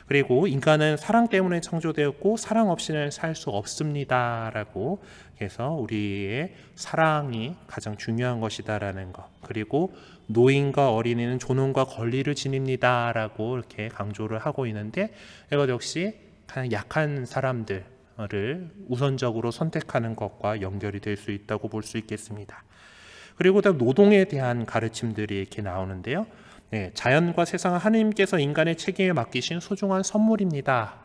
그리고 인간은 사랑 때문에 창조되었고 사랑 없이는 살 수 없습니다라고 해서 우리의 사랑이 가장 중요한 것이다라는 거, 그리고 노인과 어린이는 존엄과 권리를 지닙니다라고 이렇게 강조를 하고 있는데, 이것 역시 가장 약한 사람들을 우선적으로 선택하는 것과 연결이 될 수 있다고 볼 수 있겠습니다. 그리고 또 노동에 대한 가르침들이 이렇게 나오는데요. 자연과 세상은 하나님께서 인간의 책임에 맡기신 소중한 선물입니다.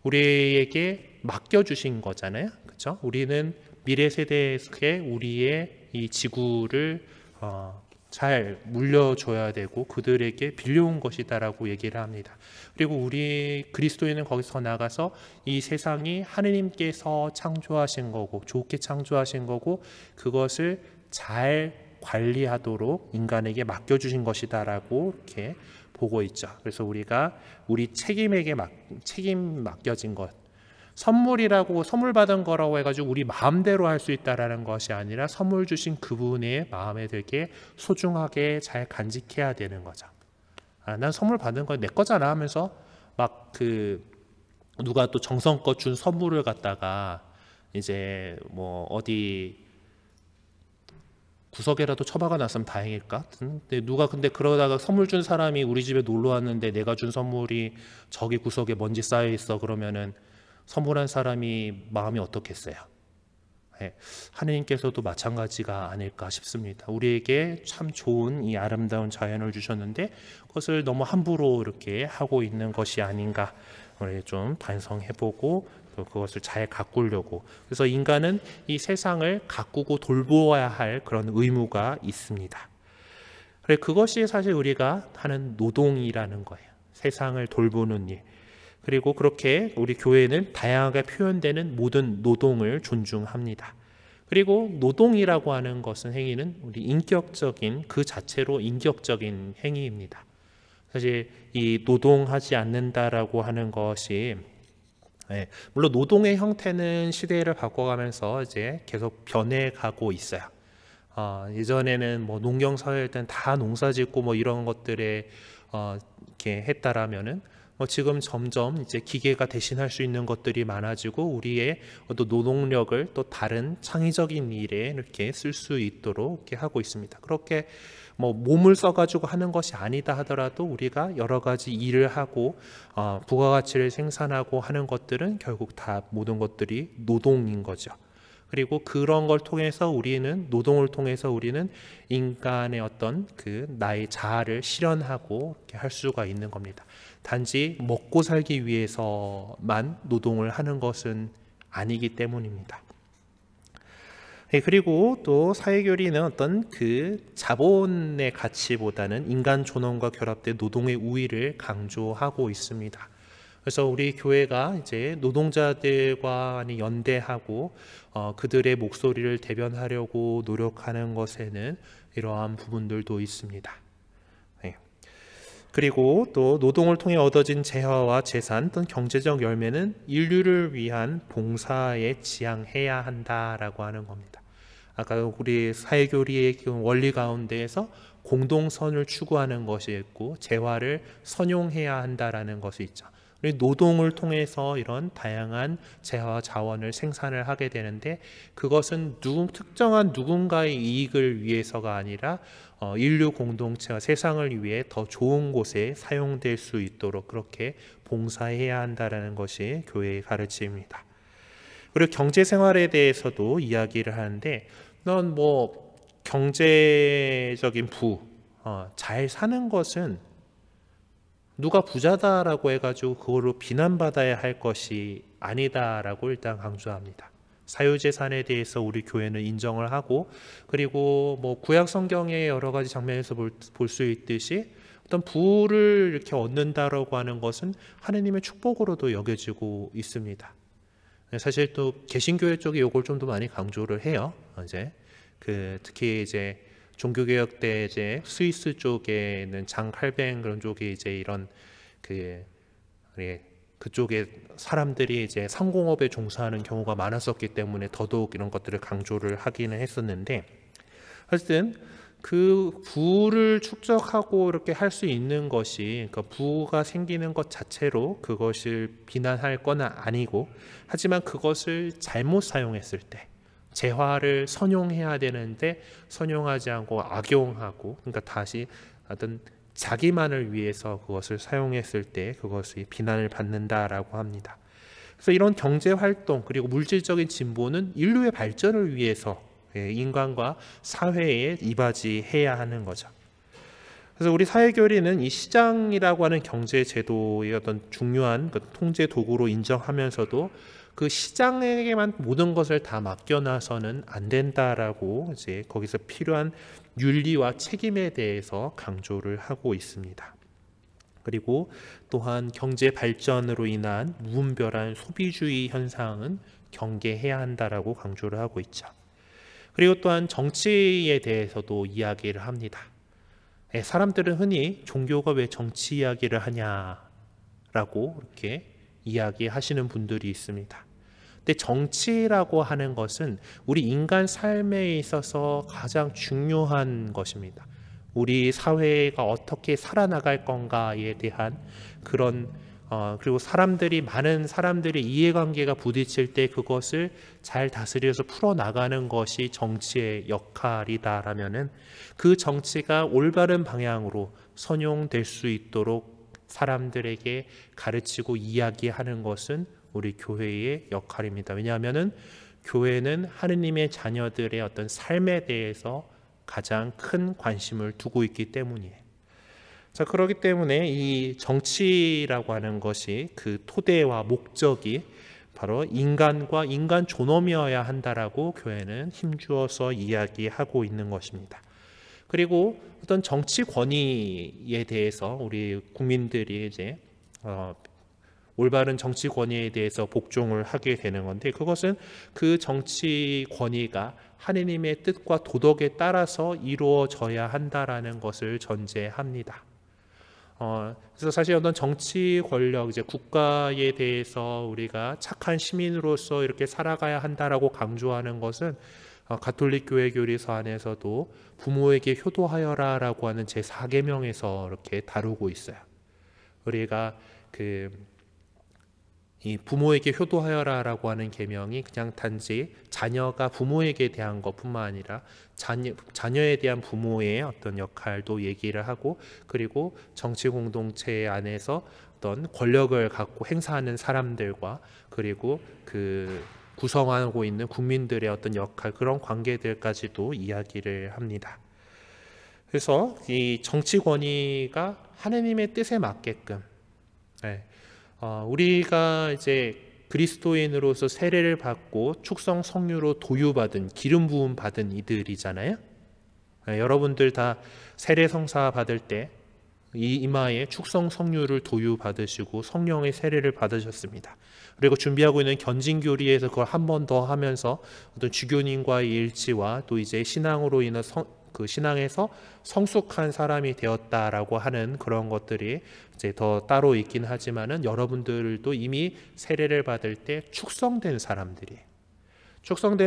우리에게 맡겨주신 거잖아요. 그렇죠? 우리는 미래 세대에게 우리의 이 지구를 잘 물려줘야 되고 그들에게 빌려온 것이다라고 얘기를 합니다. 그리고 우리 그리스도인은 거기서 나가서 이 세상이 하느님께서 창조하신 거고 좋게 창조하신 거고 그것을 잘 관리하도록 인간에게 맡겨주신 것이다라고 이렇게 보고 있죠. 그래서 우리가 우리 책임 맡겨진 것, 선물이라고 선물 받은 거라고 해가지고 우리 마음대로 할 수 있다라는 것이 아니라 선물 주신 그분의 마음에 되게 소중하게 잘 간직해야 되는 거죠. 난 선물 받은 거 내 거잖아 하면서 막 누가 또 정성껏 준 선물을 갖다가 이제 뭐 어디 구석에라도 처박아 놨으면 다행일까? 근데 누가 근데 그러다가 선물 준 사람이 우리 집에 놀러 왔는데 내가 준 선물이 저기 구석에 먼지 쌓여 있어 그러면은 선물한 사람이 마음이 어떻겠어요? 네, 하느님께서도 마찬가지가 아닐까 싶습니다. 우리에게 참 좋은 이 아름다운 자연을 주셨는데 그것을 너무 함부로 이렇게 하고 있는 것이 아닌가 우리 좀 반성해보고 또 그것을 잘 가꾸려고. 그래서 인간은 이 세상을 가꾸고 돌보아야 할 그런 의무가 있습니다. 그래 그것이 사실 우리가 하는 노동이라는 거예요. 세상을 돌보는 일. 그리고 그렇게 우리 교회는 다양하게 표현되는 모든 노동을 존중합니다. 그리고 노동이라고 하는 것은 행위는 우리 인격적인 그 자체로 인격적인 행위입니다. 사실 이 노동하지 않는다라고 하는 것이 물론 노동의 형태는 시대를 바꿔가면서 이제 계속 변해가고 있어요. 예전에는 뭐 농경 사회일 땐 다 농사짓고 뭐 이런 것들에 이렇게 했다라면은 지금 점점 이제 기계가 대신할 수 있는 것들이 많아지고 우리의 또 노동력을 또 다른 창의적인 일에 이렇게 쓸 수 있도록 이렇게 하고 있습니다. 그렇게 뭐 몸을 써가지고 하는 것이 아니다 하더라도 우리가 여러 가지 일을 하고 부가가치를 생산하고 하는 것들은 결국 다 모든 것들이 노동인 거죠. 그리고 그런 걸 통해서 우리는 노동을 통해서 우리는 인간의 어떤 그 나의 자아를 실현하고 이렇게 할 수가 있는 겁니다. 단지 먹고 살기 위해서만 노동을 하는 것은 아니기 때문입니다. 그리고 또 사회교리는 어떤 그 자본의 가치보다는 인간 존엄과 결합된 노동의 우위를 강조하고 있습니다. 그래서 우리 교회가 이제 노동자들과 연대하고 그들의 목소리를 대변하려고 노력하는 것에는 이러한 부분들도 있습니다. 그리고 또 노동을 통해 얻어진 재화와 재산 또는 경제적 열매는 인류를 위한 봉사에 지향해야 한다라고 하는 겁니다. 아까 우리 사회교리의 원리 가운데에서 공동선을 추구하는 것이 있고 재화를 선용해야 한다라는 것이 있죠. 노동을 통해서 이런 다양한 재화와 자원을 생산을 하게 되는데 그것은 특정한 누군가의 이익을 위해서가 아니라 인류 공동체와 세상을 위해 더 좋은 곳에 사용될 수 있도록 그렇게 봉사해야 한다는 것이 교회의 가르침입니다. 그리고 경제생활에 대해서도 이야기를 하는데 넌 뭐 경제적인 잘 사는 것은 누가 부자다라고 해가지고 그걸로 비난받아야 할 것이 아니다라고 일단 강조합니다. 사유재산에 대해서 우리 교회는 인정을 하고 그리고 뭐 구약 성경의 여러 가지 장면에서 볼 수 있듯이 어떤 부를 이렇게 얻는다라고 하는 것은 하느님의 축복으로도 여겨지고 있습니다. 사실 또 개신교회 쪽에 이걸 좀 더 많이 강조를 해요. 이제 특히 이제 종교개혁 때 이제 스위스 쪽에는 장 칼뱅 그런 쪽에 이제 이런 그쪽에 사람들이 이제 상공업에 종사하는 경우가 많았었기 때문에 더더욱 이런 것들을 강조를 하기는 했었는데 하여튼 그 부를 축적하고 이렇게 할 수 있는 것이 그러니까 부가 생기는 것 자체로 그것을 비난할 건 아니고 하지만 그것을 잘못 사용했을 때 재화를 선용해야 되는데 선용하지 않고 악용하고 그러니까 다시 어떤 자기만을 위해서 그것을 사용했을 때 그것이 비난을 받는다라고 합니다. 그래서 이런 경제 활동 그리고 물질적인 진보는 인류의 발전을 위해서 인간과 사회에 이바지해야 하는 거죠. 그래서 우리 사회교리는 이 시장이라고 하는 경제 제도의 어떤 중요한 통제 도구로 인정하면서도 그 시장에게만 모든 것을 다 맡겨놔서는 안 된다라고 이제 거기서 필요한 윤리와 책임에 대해서 강조를 하고 있습니다. 그리고 또한 경제 발전으로 인한 무분별한 소비주의 현상은 경계해야 한다라고 강조를 하고 있죠. 그리고 또한 정치에 대해서도 이야기를 합니다. 사람들은 흔히 종교가 왜 정치 이야기를 하냐라고 이렇게 이야기하시는 분들이 있습니다. 근데 정치라고 하는 것은 우리 인간 삶에 있어서 가장 중요한 것입니다. 우리 사회가 어떻게 살아나갈 건가에 대한 그런 그리고 많은 사람들이 이해관계가 부딪힐 때 그것을 잘 다스려서 풀어나가는 것이 정치의 역할이다라면은 그 정치가 올바른 방향으로 선용될 수 있도록 사람들에게 가르치고 이야기하는 것은 우리 교회의 역할입니다. 왜냐하면은 교회는 하느님의 자녀들의 어떤 삶에 대해서 가장 큰 관심을 두고 있기 때문이에요. 자, 그렇기 때문에 이 정치라고 하는 것이 그 토대와 목적이 바로 인간과 인간 존엄이어야 한다라고 교회는 힘주어서 이야기하고 있는 것입니다. 그리고 어떤 정치 권위에 대해서 우리 국민들이 이제 올바른 정치 권위에 대해서 복종을 하게 되는 건데, 그것은 그 정치 권위가 하느님의 뜻과 도덕에 따라서 이루어져야 한다라는 것을 전제합니다. 그래서 사실 어떤 정치 권력, 이제 국가에 대해서 우리가 착한 시민으로서 이렇게 살아가야 한다라고 강조하는 것은 가톨릭 교회 교리서 안에서도 부모에게 효도하여라라고 하는 제4계명에서 이렇게 다루고 있어요. 우리가 이 부모에게 효도하여라라고 하는 계명이 그냥 단지 자녀가 부모에게 대한 것뿐만 아니라 자녀에 대한 부모의 어떤 역할도 얘기를 하고, 그리고 정치 공동체 안에서 어떤 권력을 갖고 행사하는 사람들과 그리고 그 구성하고 있는 국민들의 어떤 역할, 그런 관계들까지도 이야기를 합니다. 그래서 이 정치 권위가 하느님의 뜻에 맞게끔, 우리가 이제 그리스도인으로서 세례를 받고 축성 성유로 도유받은, 기름 부음 받은 이들이잖아요. 여러분들 다 세례 성사 받을 때 이 이마에 축성 성유를 도유 받으시고 성령의 세례를 받으셨습니다. 그리고 준비하고 있는 견진교리에서 그걸 한 번 더 하면서 어떤 주교님과의 일치와 또 이제 신앙으로 인한 그 신앙에서 성숙한 사람이 되었다라고 하는 그런 것들이 이제 더 따로 있긴 하지만은, 여러분들도 이미 세례를 받을 때 축성된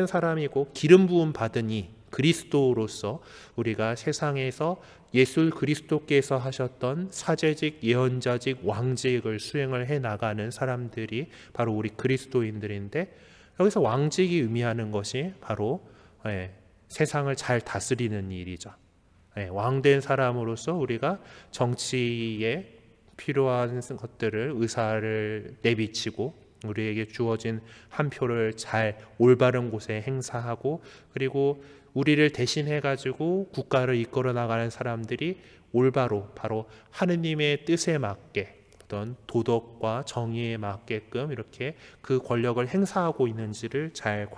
사람이고 기름 부음 받으니 그리스도로서 우리가 세상에서 예수 그리스도께서 하셨던 사제직, 예언자직, 왕직을 수행을 해 나가는 사람들이 바로 우리 그리스도인들인데, 여기서 왕직이 의미하는 것이 바로 세상을 잘 다스리는 일이죠. 왕된 사람으로서 우리가 정치에 필요한 것들을, 의사를 내비치고 우리에게 주어진 한 표를 잘 올바른 곳에 행사하고, 그리고 우리를 대신해 가지고 국가를 이끌어 나가는 사람들이 올바로 바로 하느님의 뜻에 맞게 어떤 도덕과 정의에 맞게끔 이렇게 그 권력을 행사하고 있는지를 잘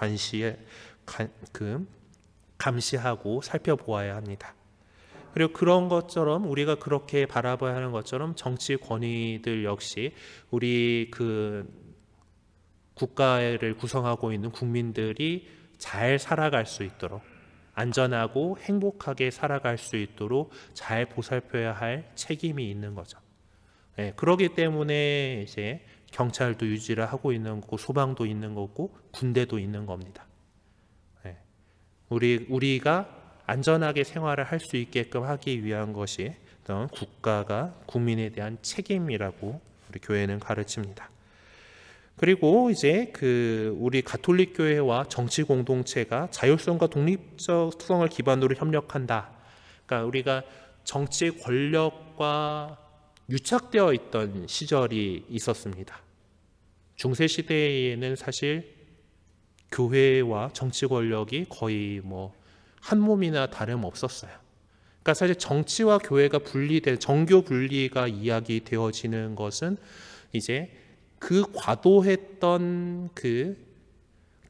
감시하고 살펴보아야 합니다. 그리고 그런 것처럼, 우리가 그렇게 바라봐야 하는 것처럼 정치 권위들 역시 우리 그 국가를 구성하고 있는 국민들이 잘 살아갈 수 있도록, 안전하고 행복하게 살아갈 수 있도록 잘 보살펴야 할 책임이 있는 거죠. 그러기 때문에 이제 경찰도 유지를 하고 있는 거고, 소방도 있는 거고, 군대도 있는 겁니다. 우리가 안전하게 생활을 할 수 있게끔 하기 위한 것이 어떤 국가가 국민에 대한 책임이라고 우리 교회는 가르칩니다. 그리고 이제 우리 가톨릭 교회와 정치 공동체가 자율성과 독립성을 기반으로 협력한다. 그러니까 우리가 정치 권력과 유착되어 있던 시절이 있었습니다. 중세 시대에는 사실 교회와 정치 권력이 거의 한 몸이나 다름없었어요. 그러니까 사실 정치와 교회가 분리된, 정교 분리가 이야기되어지는 것은 이제 그 과도했던 그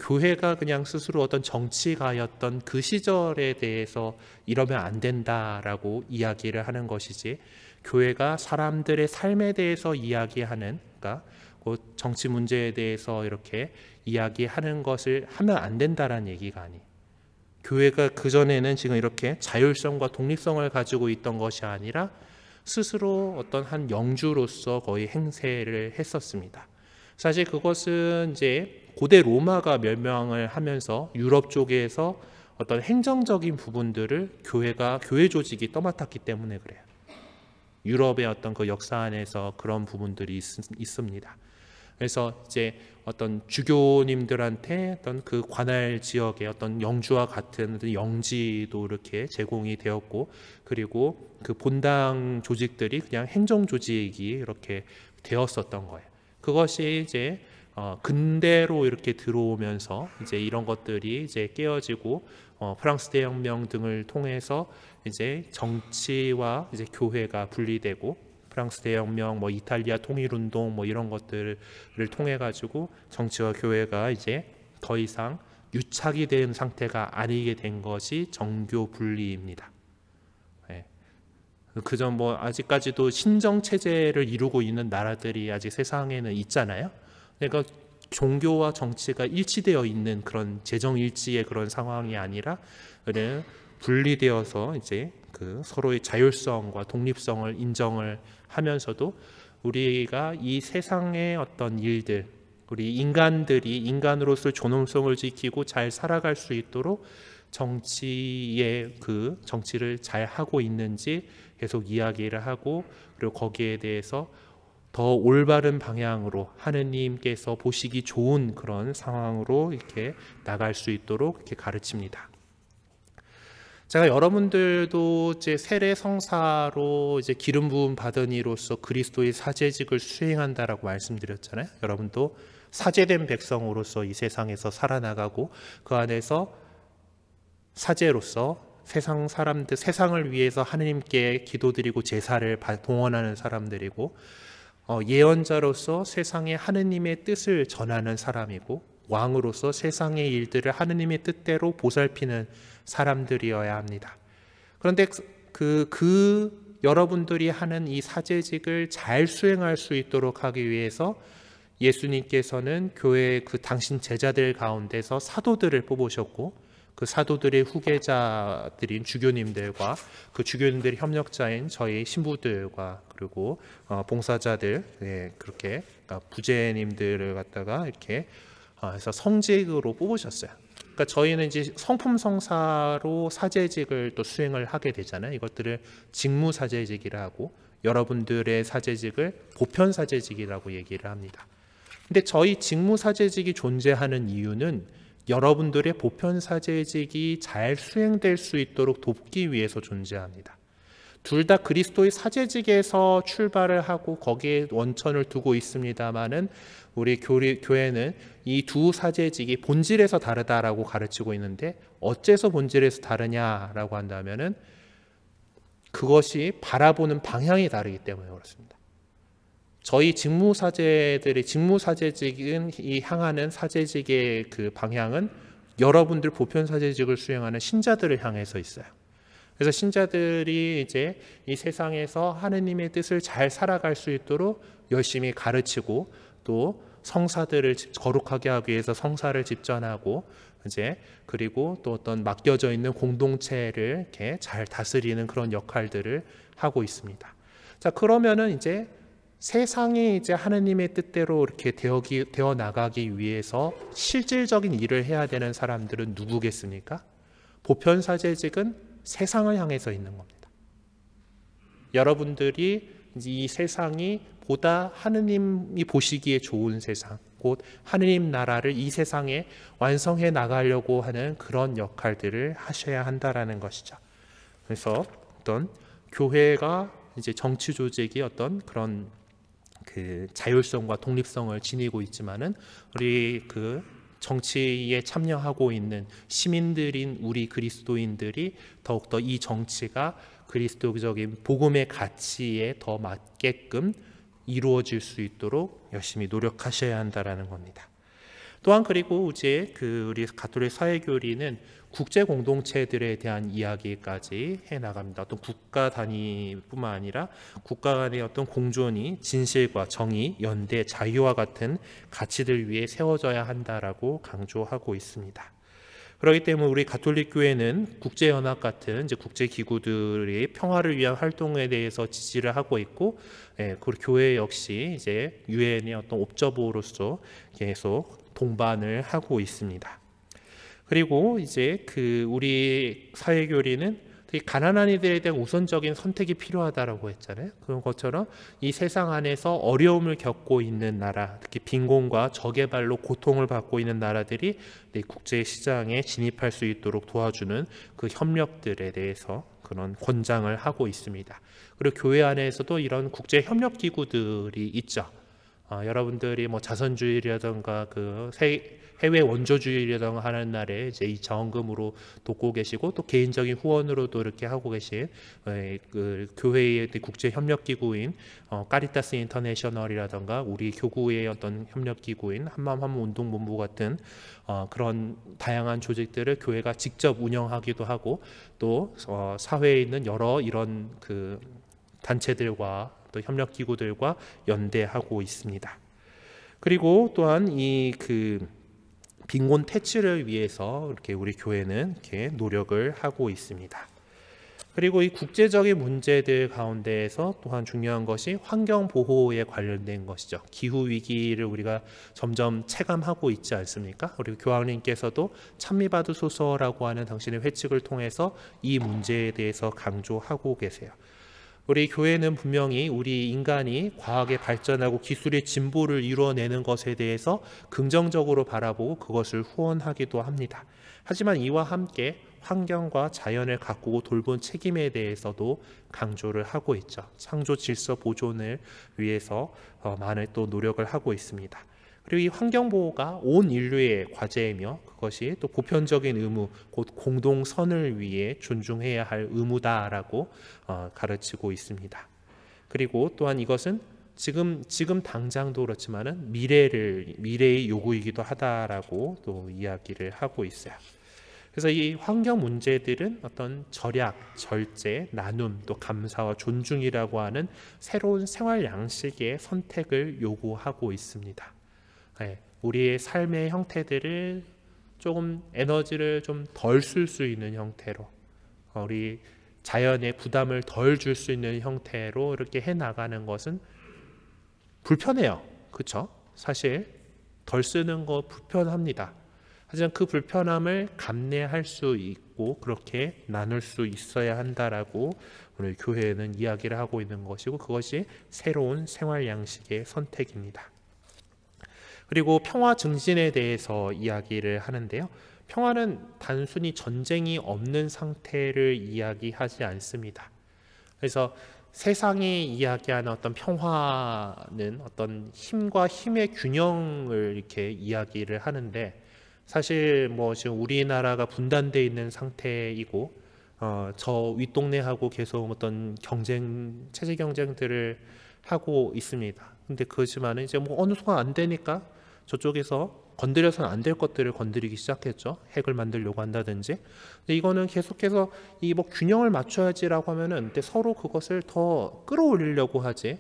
교회가 그냥 스스로 어떤 정치가였던 그 시절에 대해서 이러면 안 된다라고 이야기를 하는 것이지, 교회가 사람들의 삶에 대해서 이야기하는, 그러니까 정치 문제에 대해서 이렇게 이야기하는 것을 하면 안 된다라는 얘기가 아니에요. 교회가 그전에는 지금 이렇게 자율성과 독립성을 가지고 있던 것이 아니라 스스로 어떤 한 영주로서 거의 행세를 했었습니다. 사실 그것은 이제 고대 로마가 멸망을 하면서 유럽 쪽에서 어떤 행정적인 부분들을 교회 조직이 떠맡았기 때문에 그래요. 유럽의 어떤 그 역사 안에서 그런 부분들이 있습니다. 그래서 이제 어떤 주교님들한테 어떤 그 관할 지역의 어떤 영주와 같은 영지도 이렇게 제공이 되었고, 그리고 그 본당 조직들이 그냥 행정 조직이 이렇게 되었었던 거예요. 그것이 이제 근대로 이렇게 들어오면서 이제 이런 것들이 이제 깨어지고 프랑스 대혁명 등을 통해서 이제 정치와 이제 교회가 분리되고, 프랑스 대혁명, 뭐 이탈리아 통일운동, 뭐 이런 것들을 통해 가지고 정치와 교회가 이제 더 이상 유착이 된 상태가 아니게 된 것이 정교 분리입니다. 네. 그저 뭐 아직까지도 신정 체제를 이루고 있는 나라들이 아직 세상에는 있잖아요. 그러니까 종교와 정치가 일치되어 있는 그런 재정 일치의 그런 상황이 아니라 그냥 분리되어서 이제 그 서로의 자율성과 독립성을 인정을 하면서도 우리가 이 세상의 어떤 일들, 우리 인간들이 인간으로서 존엄성을 지키고 잘 살아갈 수 있도록 정치의 그 정치를 잘 하고 있는지 계속 이야기를 하고, 그리고 거기에 대해서 더 올바른 방향으로 하느님께서 보시기 좋은 그런 상황으로 이렇게 나갈 수 있도록 이렇게 가르칩니다. 제가 여러분들도 이제 세례 성사로 이제 기름 부음 받은 이로서 그리스도의 사제직을 수행한다라고 말씀드렸잖아요. 여러분도 사제된 백성으로서 이 세상에서 살아나가고 그 안에서 사제로서 세상 사람들, 세상을 위해서 하느님께 기도드리고 제사를 봉헌하는 사람들이고, 예언자로서 세상에 하느님의 뜻을 전하는 사람이고, 왕으로서 세상의 일들을 하느님의 뜻대로 보살피는 사람들이어야 합니다. 그런데 그 여러분들이 하는 이 사제직을 잘 수행할 수 있도록 하기 위해서 예수님께서는 교회의 그 당신 제자들 가운데서 사도들을 뽑으셨고, 그 사도들의 후계자들인 주교님들과 그 주교님들의 협력자인 저희 신부들과 그리고 봉사자들, 그렇게 부제님들을 갖다가 이렇게 해서 성직으로 뽑으셨어요. 그러니까 저희는 이제 성품 성사로 사제직을 또 수행을 하게 되잖아요. 이것들을 직무 사제직이라 하고, 여러분들의 사제직을 보편 사제직이라고 얘기를 합니다. 근데 저희 직무 사제직이 존재하는 이유는 여러분들의 보편 사제직이 잘 수행될 수 있도록 돕기 위해서 존재합니다. 둘 다 그리스도의 사제직에서 출발을 하고 거기에 원천을 두고 있습니다마는, 우리 교회는 이 두 사제직이 본질에서 다르다라고 가르치고 있는데, 어째서 본질에서 다르냐라고 한다면은 그것이 바라보는 방향이 다르기 때문에 그렇습니다. 저희 직무사제들의 직무사제직은 이 향하는 사제직의 그 방향은 여러분들 보편사제직을 수행하는 신자들을 향해서 있어요. 그래서 신자들이 이제 이 세상에서 하느님의 뜻을 잘 살아갈 수 있도록 열심히 가르치고, 또 성사들을 거룩하게 하기 위해서 성사를 집전하고, 이제 그리고 또 어떤 맡겨져 있는 공동체를 이렇게 잘 다스리는 그런 역할들을 하고 있습니다. 자, 그러면은 이제 세상이 이제 하느님의 뜻대로 이렇게 되어 나가기 위해서 실질적인 일을 해야 되는 사람들은 누구겠습니까? 보편사제직은 세상을 향해서 있는 겁니다. 여러분들이 이 세상이 보다 하느님이 보시기에 좋은 세상, 곧 하느님 나라를 이 세상에 완성해 나가려고 하는 그런 역할들을 하셔야 한다라는 것이죠. 그래서 어떤 교회가 이제 정치 조직이 어떤 그런 그 자율성과 독립성을 지니고 있지만은, 우리 그 정치에 참여하고 있는 시민들인 우리 그리스도인들이 더욱더 이 정치가 그리스도적인 복음의 가치에 더 맞게끔 이루어질 수 있도록 열심히 노력하셔야 한다라는 겁니다. 또한 그리고 이제 그 우리 가톨릭 사회교리는 국제 공동체들에 대한 이야기까지 해 나갑니다. 어떤 국가 단위뿐만 아니라 국가 간의 어떤 공존이 진실과 정의, 연대, 자유와 같은 가치들 위해 세워져야 한다라고 강조하고 있습니다. 그렇기 때문에 우리 가톨릭 교회는 국제연합 같은 이제 국제 기구들의 평화를 위한 활동에 대해서 지지를 하고 있고, 그 교회 역시 이제 유엔의 어떤 옵저버로서 계속 동반을 하고 있습니다. 그리고 이제 그 우리 사회교리는 이 가난한 이들에 대한 우선적인 선택이 필요하다라고 했잖아요. 그런 것처럼 이 세상 안에서 어려움을 겪고 있는 나라, 특히 빈곤과 저개발로 고통을 받고 있는 나라들이 국제 시장에 진입할 수 있도록 도와주는 그 협력들에 대해서 그런 권장을 하고 있습니다. 그리고 교회 안에서도 이런 국제 협력 기구들이 있죠. 여러분들이 뭐 자선주의라든가 그 해외 원조주의라든가 하는 날에 이제 이 자원금으로 돕고 계시고, 또 개인적인 후원으로도 이렇게 하고 계신 그 교회의 국제 협력 기구인 까리타스 인터내셔널이라든가 우리 교구의 어떤 협력 기구인 한마음 운동본부 같은 그런 다양한 조직들을 교회가 직접 운영하기도 하고, 또 사회에 있는 여러 이런 그 단체들과 또 협력 기구들과 연대하고 있습니다. 그리고 또한 이 그 빈곤 퇴치를 위해서 이렇게 우리 교회는 이렇게 노력을 하고 있습니다. 그리고 이 국제적인 문제들 가운데에서 또한 중요한 것이 환경 보호에 관련된 것이죠. 기후 위기를 우리가 점점 체감하고 있지 않습니까? 우리 교황님께서도 찬미받으소서라고 하는 당신의 회칙을 통해서 이 문제에 대해서 강조하고 계세요. 우리 교회는 분명히 우리 인간이 과학의 발전하고 기술의 진보를 이루어내는 것에 대해서 긍정적으로 바라보고 그것을 후원하기도 합니다. 하지만 이와 함께 환경과 자연을 가꾸고 돌본 책임에 대해서도 강조를 하고 있죠. 창조 질서 보존을 위해서 많은 또 노력을 하고 있습니다. 그리고 이 환경보호가 온 인류의 과제이며 그것이 또 보편적인 의무, 곧 공동선을 위해 존중해야 할 의무다라고 가르치고 있습니다. 그리고 또한 이것은 지금 당장도 그렇지만은 미래의 요구이기도 하다라고 또 이야기를 하고 있어요. 그래서 이 환경 문제들은 어떤 절약, 절제, 나눔, 또 감사와 존중이라고 하는 새로운 생활 양식의 선택을 요구하고 있습니다. 우리의 삶의 형태들을 조금 에너지를 좀 덜 쓸 수 있는 형태로, 우리 자연의 부담을 덜 줄 수 있는 형태로 이렇게 해 나가는 것은 불편해요. 그렇죠? 사실 덜 쓰는 거 불편합니다. 하지만 그 불편함을 감내할 수 있고 그렇게 나눌 수 있어야 한다라고 오늘 교회는 이야기를 하고 있는 것이고, 그것이 새로운 생활 양식의 선택입니다. 그리고 평화 증진에 대해서 이야기를 하는데요. 평화는 단순히 전쟁이 없는 상태를 이야기하지 않습니다. 그래서 세상이 이야기하는 어떤 평화는 어떤 힘과 힘의 균형을 이렇게 이야기를 하는데, 사실 뭐 지금 우리나라가 분단되어 있는 상태이고 저 윗동네하고 계속 어떤 체제 경쟁들을 하고 있습니다. 근데 그렇지만은 이제 뭐 어느 순간 안 되니까 저쪽에서 건드려서는 안 될 것들을 건드리기 시작했죠. 핵을 만들려고 한다든지. 근데 이거는 계속해서 이 뭐 균형을 맞춰야지라고 하면은 근데 서로 그것을 더 끌어올리려고 하지,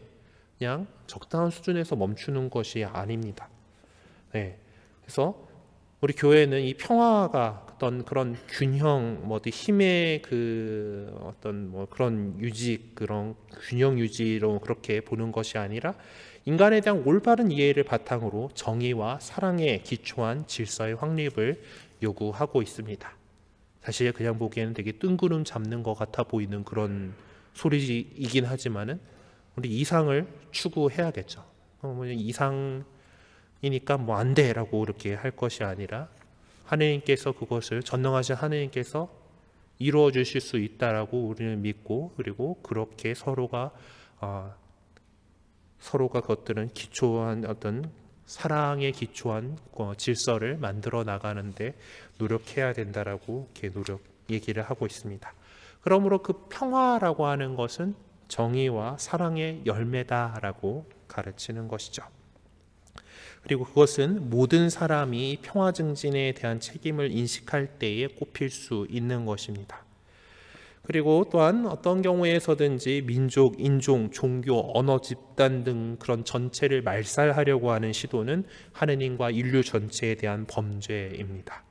그냥 적당한 수준에서 멈추는 것이 아닙니다. 네. 그래서 우리 교회는 이 평화가 어떤 그런 균형, 뭐 힘의 그 어떤 뭐 그런 유지, 그런 균형 유지로 그렇게 보는 것이 아니라 인간에 대한 올바른 이해를 바탕으로 정의와 사랑에 기초한 질서의 확립을 요구하고 있습니다. 사실 그냥 보기에는 되게 뜬구름 잡는 것 같아 보이는 그런 소리이긴 하지만은 우리 이상을 추구해야겠죠. 이상이니까 뭐 안 돼라고 이렇게 할 것이 아니라 하느님께서 그것을 전능하신 하느님께서 이루어 주실 수 있다라고 우리는 믿고, 그리고 그렇게 서로가 그것들은 기초한 어떤 사랑에 기초한 질서를 만들어 나가는데 노력해야 된다라고 이렇게 얘기를 하고 있습니다. 그러므로 그 평화라고 하는 것은 정의와 사랑의 열매다라고 가르치는 것이죠. 그리고 그것은 모든 사람이 평화 증진에 대한 책임을 인식할 때에 꼽힐 수 있는 것입니다. 그리고 또한 어떤 경우에서든지 민족, 인종, 종교, 언어, 집단 등 그런 전체를 말살하려고 하는 시도는 하느님과 인류 전체에 대한 범죄입니다.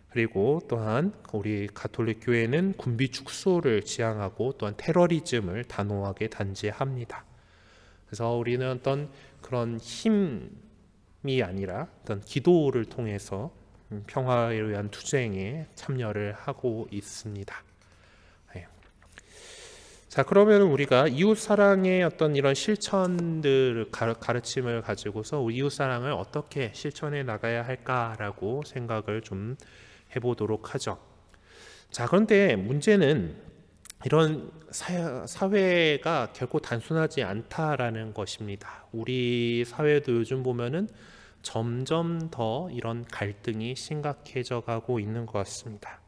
그리고 또한 우리 가톨릭 교회는 군비 축소를 지향하고 또한 테러리즘을 단호하게 단죄합니다. 그래서 우리는 어떤 그런 힘이 아니라 어떤 기도를 통해서 평화에 위한 투쟁에 참여를 하고 있습니다. 자, 그러면 우리가 이웃 사랑의 어떤 이런 실천들 가르침을 가지고서 우리 이웃 사랑을 어떻게 실천해 나가야 할까라고 생각을 좀 해보도록 하죠. 자, 그런데 문제는 이런 사회가 결코 단순하지 않다라는 것입니다. 우리 사회도 요즘 보면은 점점 더 이런 갈등이 심각해져 가고 있는 것 같습니다.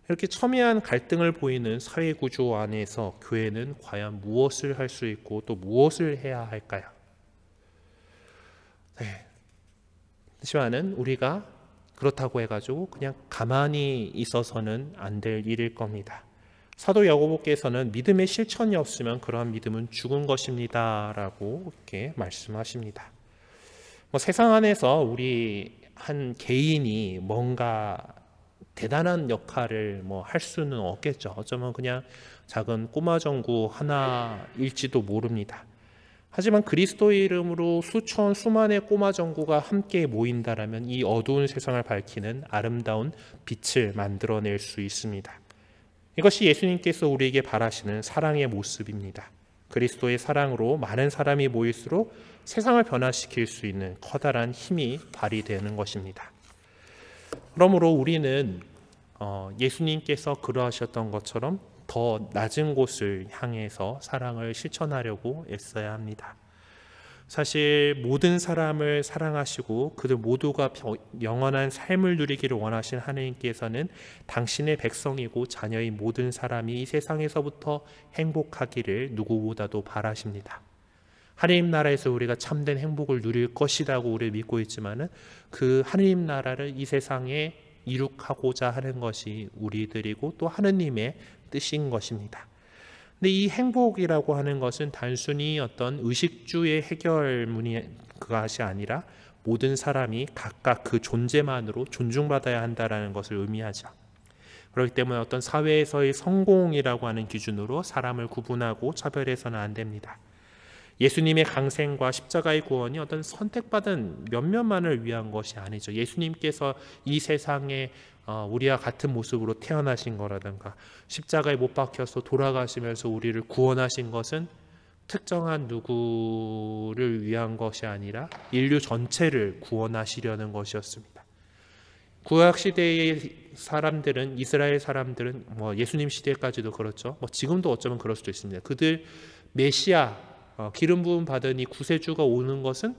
이렇게 첨예한 갈등을 보이는 사회 구조 안에서 교회는 과연 무엇을 할 수 있고 또 무엇을 해야 할까요? 네. 하지만은 우리가 그렇다고 해가지고 그냥 가만히 있어서는 안 될 일일 겁니다. 사도 야고보께서는 믿음의 실천이 없으면 그러한 믿음은 죽은 것입니다 라고 이렇게 말씀하십니다. 세상 안에서 우리 한 개인이 뭔가 대단한 역할을 할 수는 없겠죠. 어쩌면 그냥 작은 꼬마 정구 하나일지도 모릅니다. 하지만 그리스도의 이름으로 수만의 꼬마 정구가 함께 모인다라면 이 어두운 세상을 밝히는 아름다운 빛을 만들어낼 수 있습니다. 이것이 예수님께서 우리에게 바라시는 사랑의 모습입니다. 그리스도의 사랑으로 많은 사람이 모일수록 세상을 변화시킬 수 있는 커다란 힘이 발휘되는 것입니다. 그러므로 우리는 예수님께서 그러하셨던 것처럼 더 낮은 곳을 향해서 사랑을 실천하려고 애써야 합니다. 사실 모든 사람을 사랑하시고 그들 모두가 영원한 삶을 누리기를 원하신 하나님께서는 당신의 백성이고 자녀인 모든 사람이 이 세상에서부터 행복하기를 누구보다도 바라십니다. 하나님 나라에서 우리가 참된 행복을 누릴 것이라고 우리 믿고 있지만은 그 하나님 나라를 이 세상에 이룩하고자 하는 것이 우리들이고 또 하느님의 뜻인 것입니다. 근데 이 행복이라고 하는 것은 단순히 어떤 의식주의 해결문이 그것이 아니라 모든 사람이 각각 그 존재만으로 존중받아야 한다라는 것을 의미하죠. 그렇기 때문에 어떤 사회에서의 성공이라고 하는 기준으로 사람을 구분하고 차별해서는 안 됩니다. 예수님의 강생과 십자가의 구원이 어떤 선택받은 몇몇만을 위한 것이 아니죠. 예수님께서 이 세상에 우리와 같은 모습으로 태어나신 거라든가 십자가에 못 박혀서 돌아가시면서 우리를 구원하신 것은 특정한 누구를 위한 것이 아니라 인류 전체를 구원하시려는 것이었습니다. 구약 시대의 사람들은, 이스라엘 사람들은 예수님 시대까지도 그렇죠. 지금도 어쩌면 그럴 수도 있습니다. 그들 메시아 기름 부음 받은 이 구세주가 오는 것은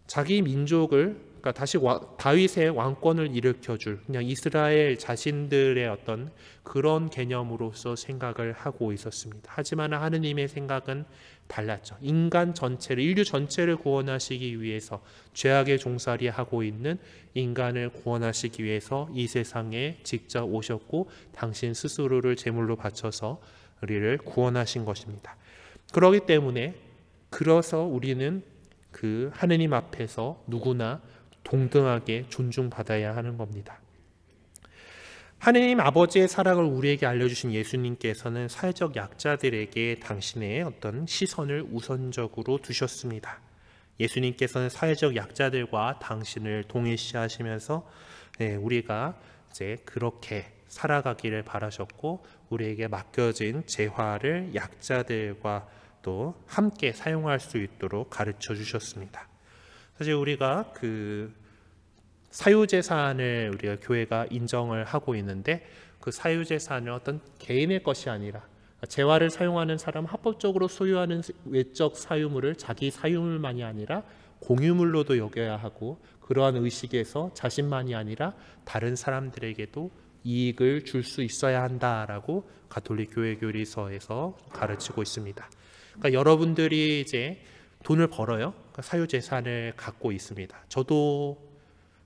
자기 민족을, 그러니까 다시 다윗의 왕권을 일으켜줄 그냥 이스라엘 자신들의 어떤 그런 개념으로서 생각을 하고 있었습니다. 하지만 하느님의 생각은 달랐죠. 인간 전체를, 인류 전체를 구원하시기 위해서, 죄악의 종살이 하고 있는 인간을 구원하시기 위해서 이 세상에 직접 오셨고 당신 스스로를 제물로 바쳐서 우리를 구원하신 것입니다. 그렇기 때문에 그래서 우리는 그 하느님 앞에서 누구나 동등하게 존중받아야 하는 겁니다. 하느님 아버지의 사랑을 우리에게 알려주신 예수님께서는 사회적 약자들에게 당신의 어떤 시선을 우선적으로 두셨습니다. 예수님께서는 사회적 약자들과 당신을 동일시하시면서 우리가 이제 그렇게 살아가기를 바라셨고 우리에게 맡겨진 재화를 약자들과 또 함께 사용할 수 있도록 가르쳐 주셨습니다. 사실 우리가 그 사유재산을 우리가 교회가 인정을 하고 있는데 그 사유재산은 어떤 개인의 것이 아니라 재화를 사용하는 사람 합법적으로 소유하는 외적 사유물을 자기 사유물만이 아니라 공유물로도 여겨야 하고 그러한 의식에서 자신만이 아니라 다른 사람들에게도 이익을 줄 수 있어야 한다라고 가톨릭 교회 교리서에서 가르치고 있습니다. 그러니까 여러분들이 이제 돈을 벌어요. 그러니까 사유재산을 갖고 있습니다. 저도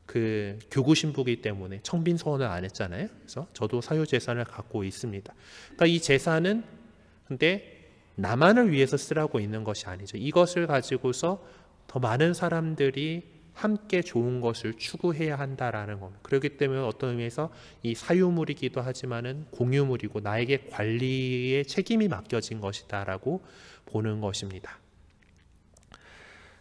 그 교구 신부이기 때문에 청빈 소원을 안 했잖아요. 그래서 저도 사유재산을 갖고 있습니다. 그러니까 이 재산은 근데 나만을 위해서 쓰라고 있는 것이 아니죠. 이것을 가지고서 더 많은 사람들이 함께 좋은 것을 추구해야 한다라는 겁니다. 그렇기 때문에 어떤 의미에서 이 사유물이기도 하지만은 공유물이고 나에게 관리의 책임이 맡겨진 것이다라고 보는 것입니다.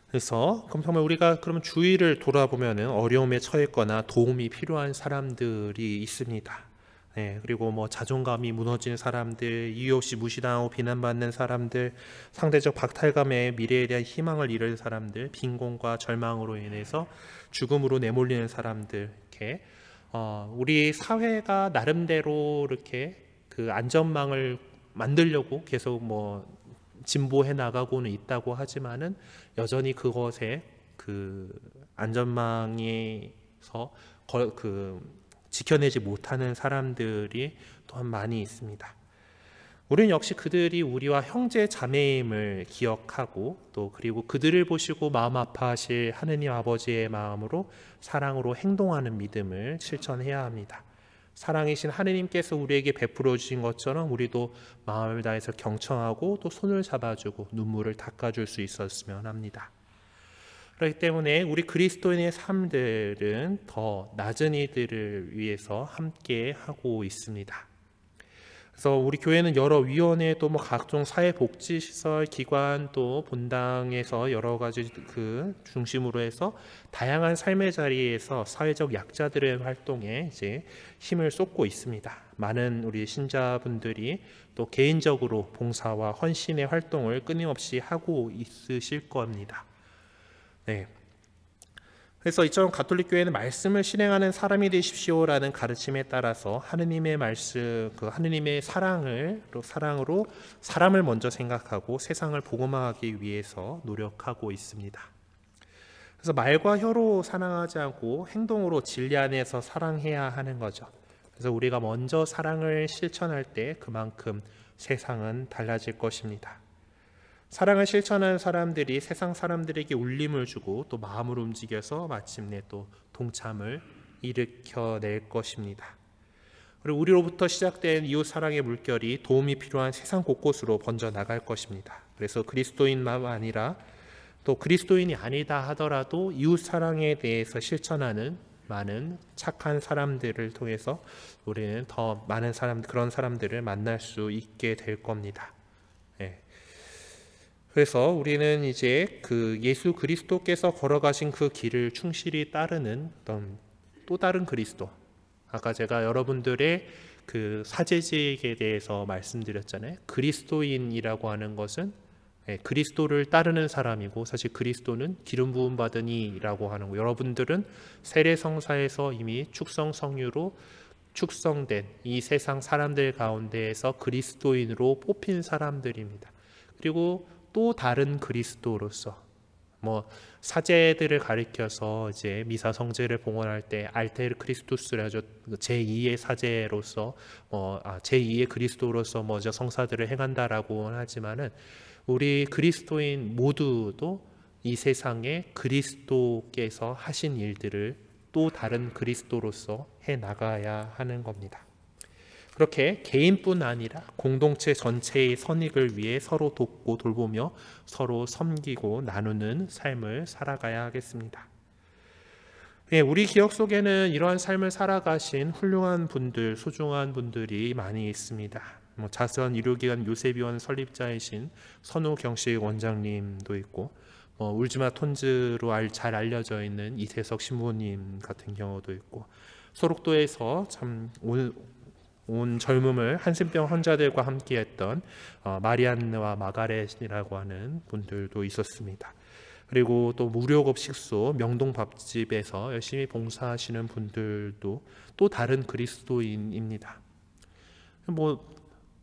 그래서 그럼 정말 우리가 그러면 주위를 돌아보면은 어려움에 처했거나 도움이 필요한 사람들이 있습니다. 그리고 뭐 자존감이 무너진 사람들, 이유 없이 무시당하고 비난받는 사람들, 상대적 박탈감에 미래에 대한 희망을 잃은 사람들, 빈곤과 절망으로 인해서 죽음으로 내몰리는 사람들, 이렇게 우리 사회가 나름대로 이렇게 그 안전망을 만들려고 계속 뭐 진보해 나가고는 있다고 하지만은 여전히 그것에 그 안전망에서 지켜내지 못하는 사람들이 또한 많이 있습니다. 우리는 역시 그들이 우리와 형제 자매임을 기억하고 또 그리고 그들을 보시고 마음 아파하실 하느님 아버지의 마음으로 사랑으로 행동하는 믿음을 실천해야 합니다. 사랑이신 하느님께서 우리에게 베풀어 주신 것처럼 우리도 마음을 다해서 경청하고 또 손을 잡아주고 눈물을 닦아줄 수 있었으면 합니다. 그렇기 때문에 우리 그리스도인의 삶들은 더 낮은 이들을 위해서 함께 하고 있습니다. 그래서 우리 교회는 여러 위원회 또 뭐 각종 사회복지시설 기관 또 본당에서 여러 가지 그 중심으로 해서 다양한 삶의 자리에서 사회적 약자들의 활동에 이제 힘을 쏟고 있습니다. 많은 우리 신자분들이 또 개인적으로 봉사와 헌신의 활동을 끊임없이 하고 있으실 겁니다. 그래서 이처럼 가톨릭 교회는 말씀을 실행하는 사람이 되십시오라는 가르침에 따라서 하느님의 말씀, 그 하느님의 사랑으로 사람을 먼저 생각하고 세상을 복음화하기 위해서 노력하고 있습니다. 그래서 말과 혀로 사랑하지 않고 행동으로 진리 안에서 사랑해야 하는 거죠. 그래서 우리가 먼저 사랑을 실천할 때 그만큼 세상은 달라질 것입니다. 사랑을 실천하는 사람들이 세상 사람들에게 울림을 주고 또 마음을 움직여서 마침내 또 동참을 일으켜낼 것입니다. 그리고 우리로부터 시작된 이웃 사랑의 물결이 도움이 필요한 세상 곳곳으로 번져 나갈 것입니다. 그래서 그리스도인만 아니라 또 그리스도인이 아니다 하더라도 이웃 사랑에 대해서 실천하는 많은 착한 사람들을 통해서 우리는 더 많은 그런 사람들을 만날 수 있게 될 겁니다. 그래서 우리는 이제 그 예수 그리스도께서 걸어가신 그 길을 충실히 따르는 어떤 또 다른 그리스도. 아까 제가 여러분들의 그 사제직에 대해서 말씀드렸잖아요. 그리스도인이라고 하는 것은 그리스도를 따르는 사람이고 사실 그리스도는 기름 부음 받은 이라고 하는 거. 여러분들은 세례성사에서 이미 축성 성유로 축성된 이 세상 사람들 가운데에서 그리스도인으로 뽑힌 사람들입니다. 그리고 또 다른 그리스도로서 뭐 사제들을 가리켜서 이제 미사 성제를 봉헌할 때 알테르 크리스투스라죠. 제2의 사제로서 제2의 그리스도로서 먼저 성사들을 행한다라고 하지만은 우리 그리스도인 모두도 이 세상에 그리스도께서 하신 일들을 또 다른 그리스도로서 해 나가야 하는 겁니다. 그렇게 개인뿐 아니라 공동체 전체의 선익을 위해 서로 돕고 돌보며 서로 섬기고 나누는 삶을 살아가야 하겠습니다. 우리 기억 속에는 이러한 삶을 살아가신 훌륭한 분들, 소중한 분들이 많이 있습니다. 자선 의료기관 요셉의원 설립자이신 선우경식 원장님도 있고 울지마 톤즈로 잘 알려져 있는 이세석 신부님 같은 경우도 있고 소록도에서 참 온 젊음을 한센병 환자들과 함께했던 마리안느와 마가렛이라고 하는 분들도 있었습니다. 그리고 또 무료급 식소 명동밥집에서 열심히 봉사하시는 분들도 또 다른 그리스도인입니다.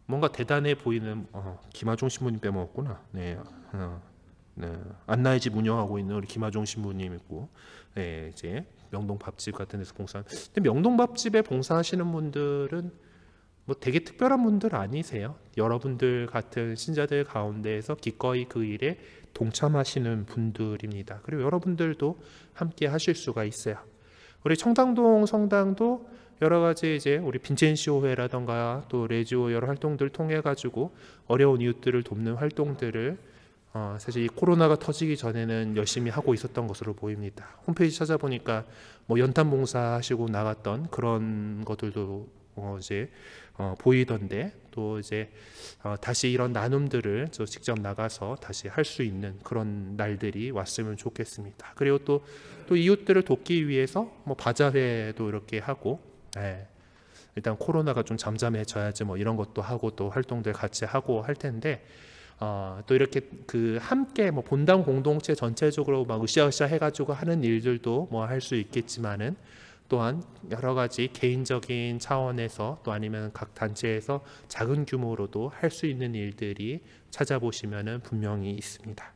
뭔가 대단해 보이는 김하종 신부님 빼먹었구나. 안나의 집 운영하고 있는 우리 김하종 신부님 있고, 이제 명동밥집 같은 데서 근데 명동밥집에 봉사하시는 분들은 되게 특별한 분들 아니세요. 여러분들 같은 신자들 가운데에서 기꺼이 그 일에 동참하시는 분들입니다. 그리고 여러분들도 함께 하실 수가 있어요. 우리 청담동 성당도 여러 가지 이제 우리 빈첸시오회라던가 또 레지오 여러 활동들 통해 가지고 어려운 이웃들을 돕는 활동들을 사실 이 코로나가 터지기 전에는 열심히 하고 있었던 것으로 보입니다. 홈페이지 찾아보니까 연탄 봉사하시고 나갔던 그런 것들도 이제 보이던데 또 이제 다시 이런 나눔들을 직접 나가서 다시 할 수 있는 그런 날들이 왔으면 좋겠습니다. 그리고 또 이웃들을 돕기 위해서 바자회도 이렇게 하고 일단 코로나가 좀 잠잠해져야지 뭐 이런 것도 하고 또 활동들 같이 하고 할 텐데 또 이렇게 그 함께 뭐 본당 공동체 전체적으로 막 으쌰으쌰 해가지고 하는 일들도 뭐 할 수 있겠지만은 또한 여러 가지 개인적인 차원에서 또 아니면 각 단체에서 작은 규모로도 할 수 있는 일들이 찾아보시면은 분명히 있습니다.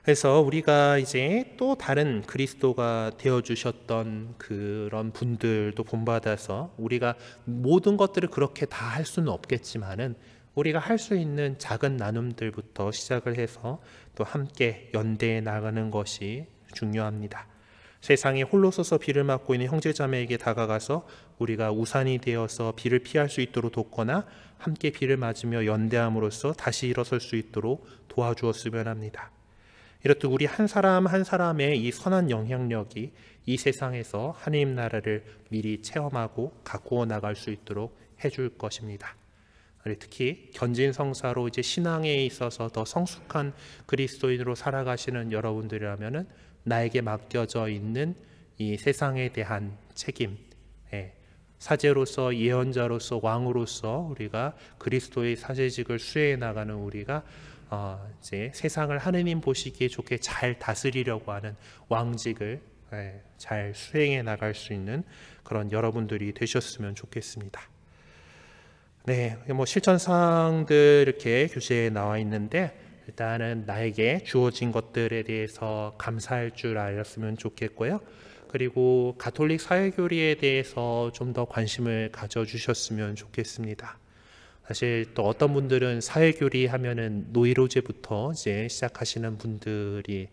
그래서 우리가 이제 또 다른 그리스도가 되어주셨던 그런 분들도 본받아서 우리가 모든 것들을 그렇게 다 할 수는 없겠지만은 우리가 할 수 있는 작은 나눔들부터 시작을 해서 또 함께 연대해 나가는 것이 중요합니다. 세상에 홀로 서서 비를 맞고 있는 형제자매에게 다가가서 우리가 우산이 되어서 비를 피할 수 있도록 돕거나 함께 비를 맞으며 연대함으로써 다시 일어설 수 있도록 도와주었으면 합니다. 이렇듯 우리 한 사람 한 사람의 이 선한 영향력이 이 세상에서 하나님 나라를 미리 체험하고 가꾸어 나갈 수 있도록 해줄 것입니다. 특히 견진성사로 이제 신앙에 있어서 더 성숙한 그리스도인으로 살아가시는 여러분들이라면은 나에게 맡겨져 있는 이 세상에 대한 책임, 사제로서 예언자로서 왕으로서 우리가 그리스도의 사제직을 수행해 나가는 우리가 이제 세상을 하느님 보시기에 좋게 잘 다스리려고 하는 왕직을 잘 수행해 나갈 수 있는 그런 여러분들이 되셨으면 좋겠습니다. 네, 뭐 실천사항들 이렇게 교재에 나와 있는데 일단은 나에게 주어진 것들에 대해서 감사할 줄 알았으면 좋겠고요. 그리고 가톨릭 사회교리에 대해서 좀 더 관심을 가져주셨으면 좋겠습니다. 사실 또 어떤 분들은 사회교리 하면은 노이로제부터 이제 시작하시는 분들이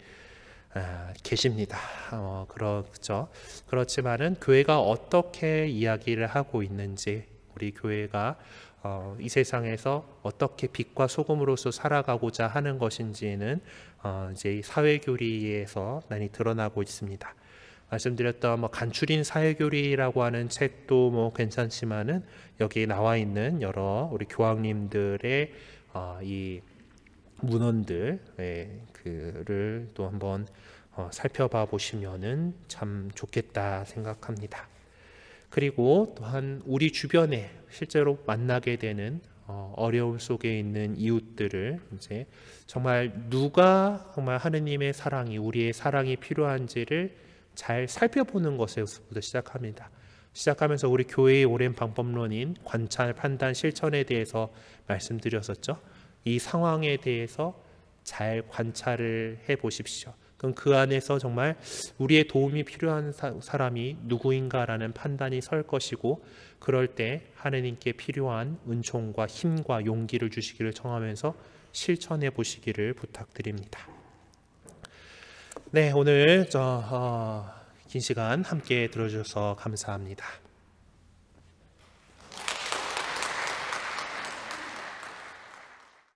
계십니다. 그렇죠. 그렇지만은 교회가 어떻게 이야기를 하고 있는지, 우리 교회가 이 세상에서 어떻게 빛과 소금으로서 살아가고자 하는 것인지는 이제 사회교리에서 많이 드러나고 있습니다. 말씀드렸던 뭐 간추린 사회교리라고 하는 책도 뭐 괜찮지만은 여기 나와 있는 여러 우리 교황님들의 이 문헌들 그를 또 한번 살펴봐 보시면은 참 좋겠다 생각합니다. 그리고 또한 우리 주변에 실제로 만나게 되는 어려움 속에 있는 이웃들을 이제 정말 누가 정말 하느님의 사랑이, 우리의 사랑이 필요한지를 잘 살펴보는 것에서부터 시작합니다. 시작하면서 우리 교회의 오랜 방법론인 관찰, 판단, 실천에 대해서 말씀드렸었죠. 이 상황에 대해서 잘 관찰을 해 보십시오. 그럼 그 안에서 정말 우리의 도움이 필요한 사람이 누구인가라는 판단이 설 것이고, 그럴 때 하느님께 필요한 은총과 힘과 용기를 주시기를 청하면서 실천해 보시기를 부탁드립니다. 네, 오늘 긴 시간 함께 들어주셔서 감사합니다.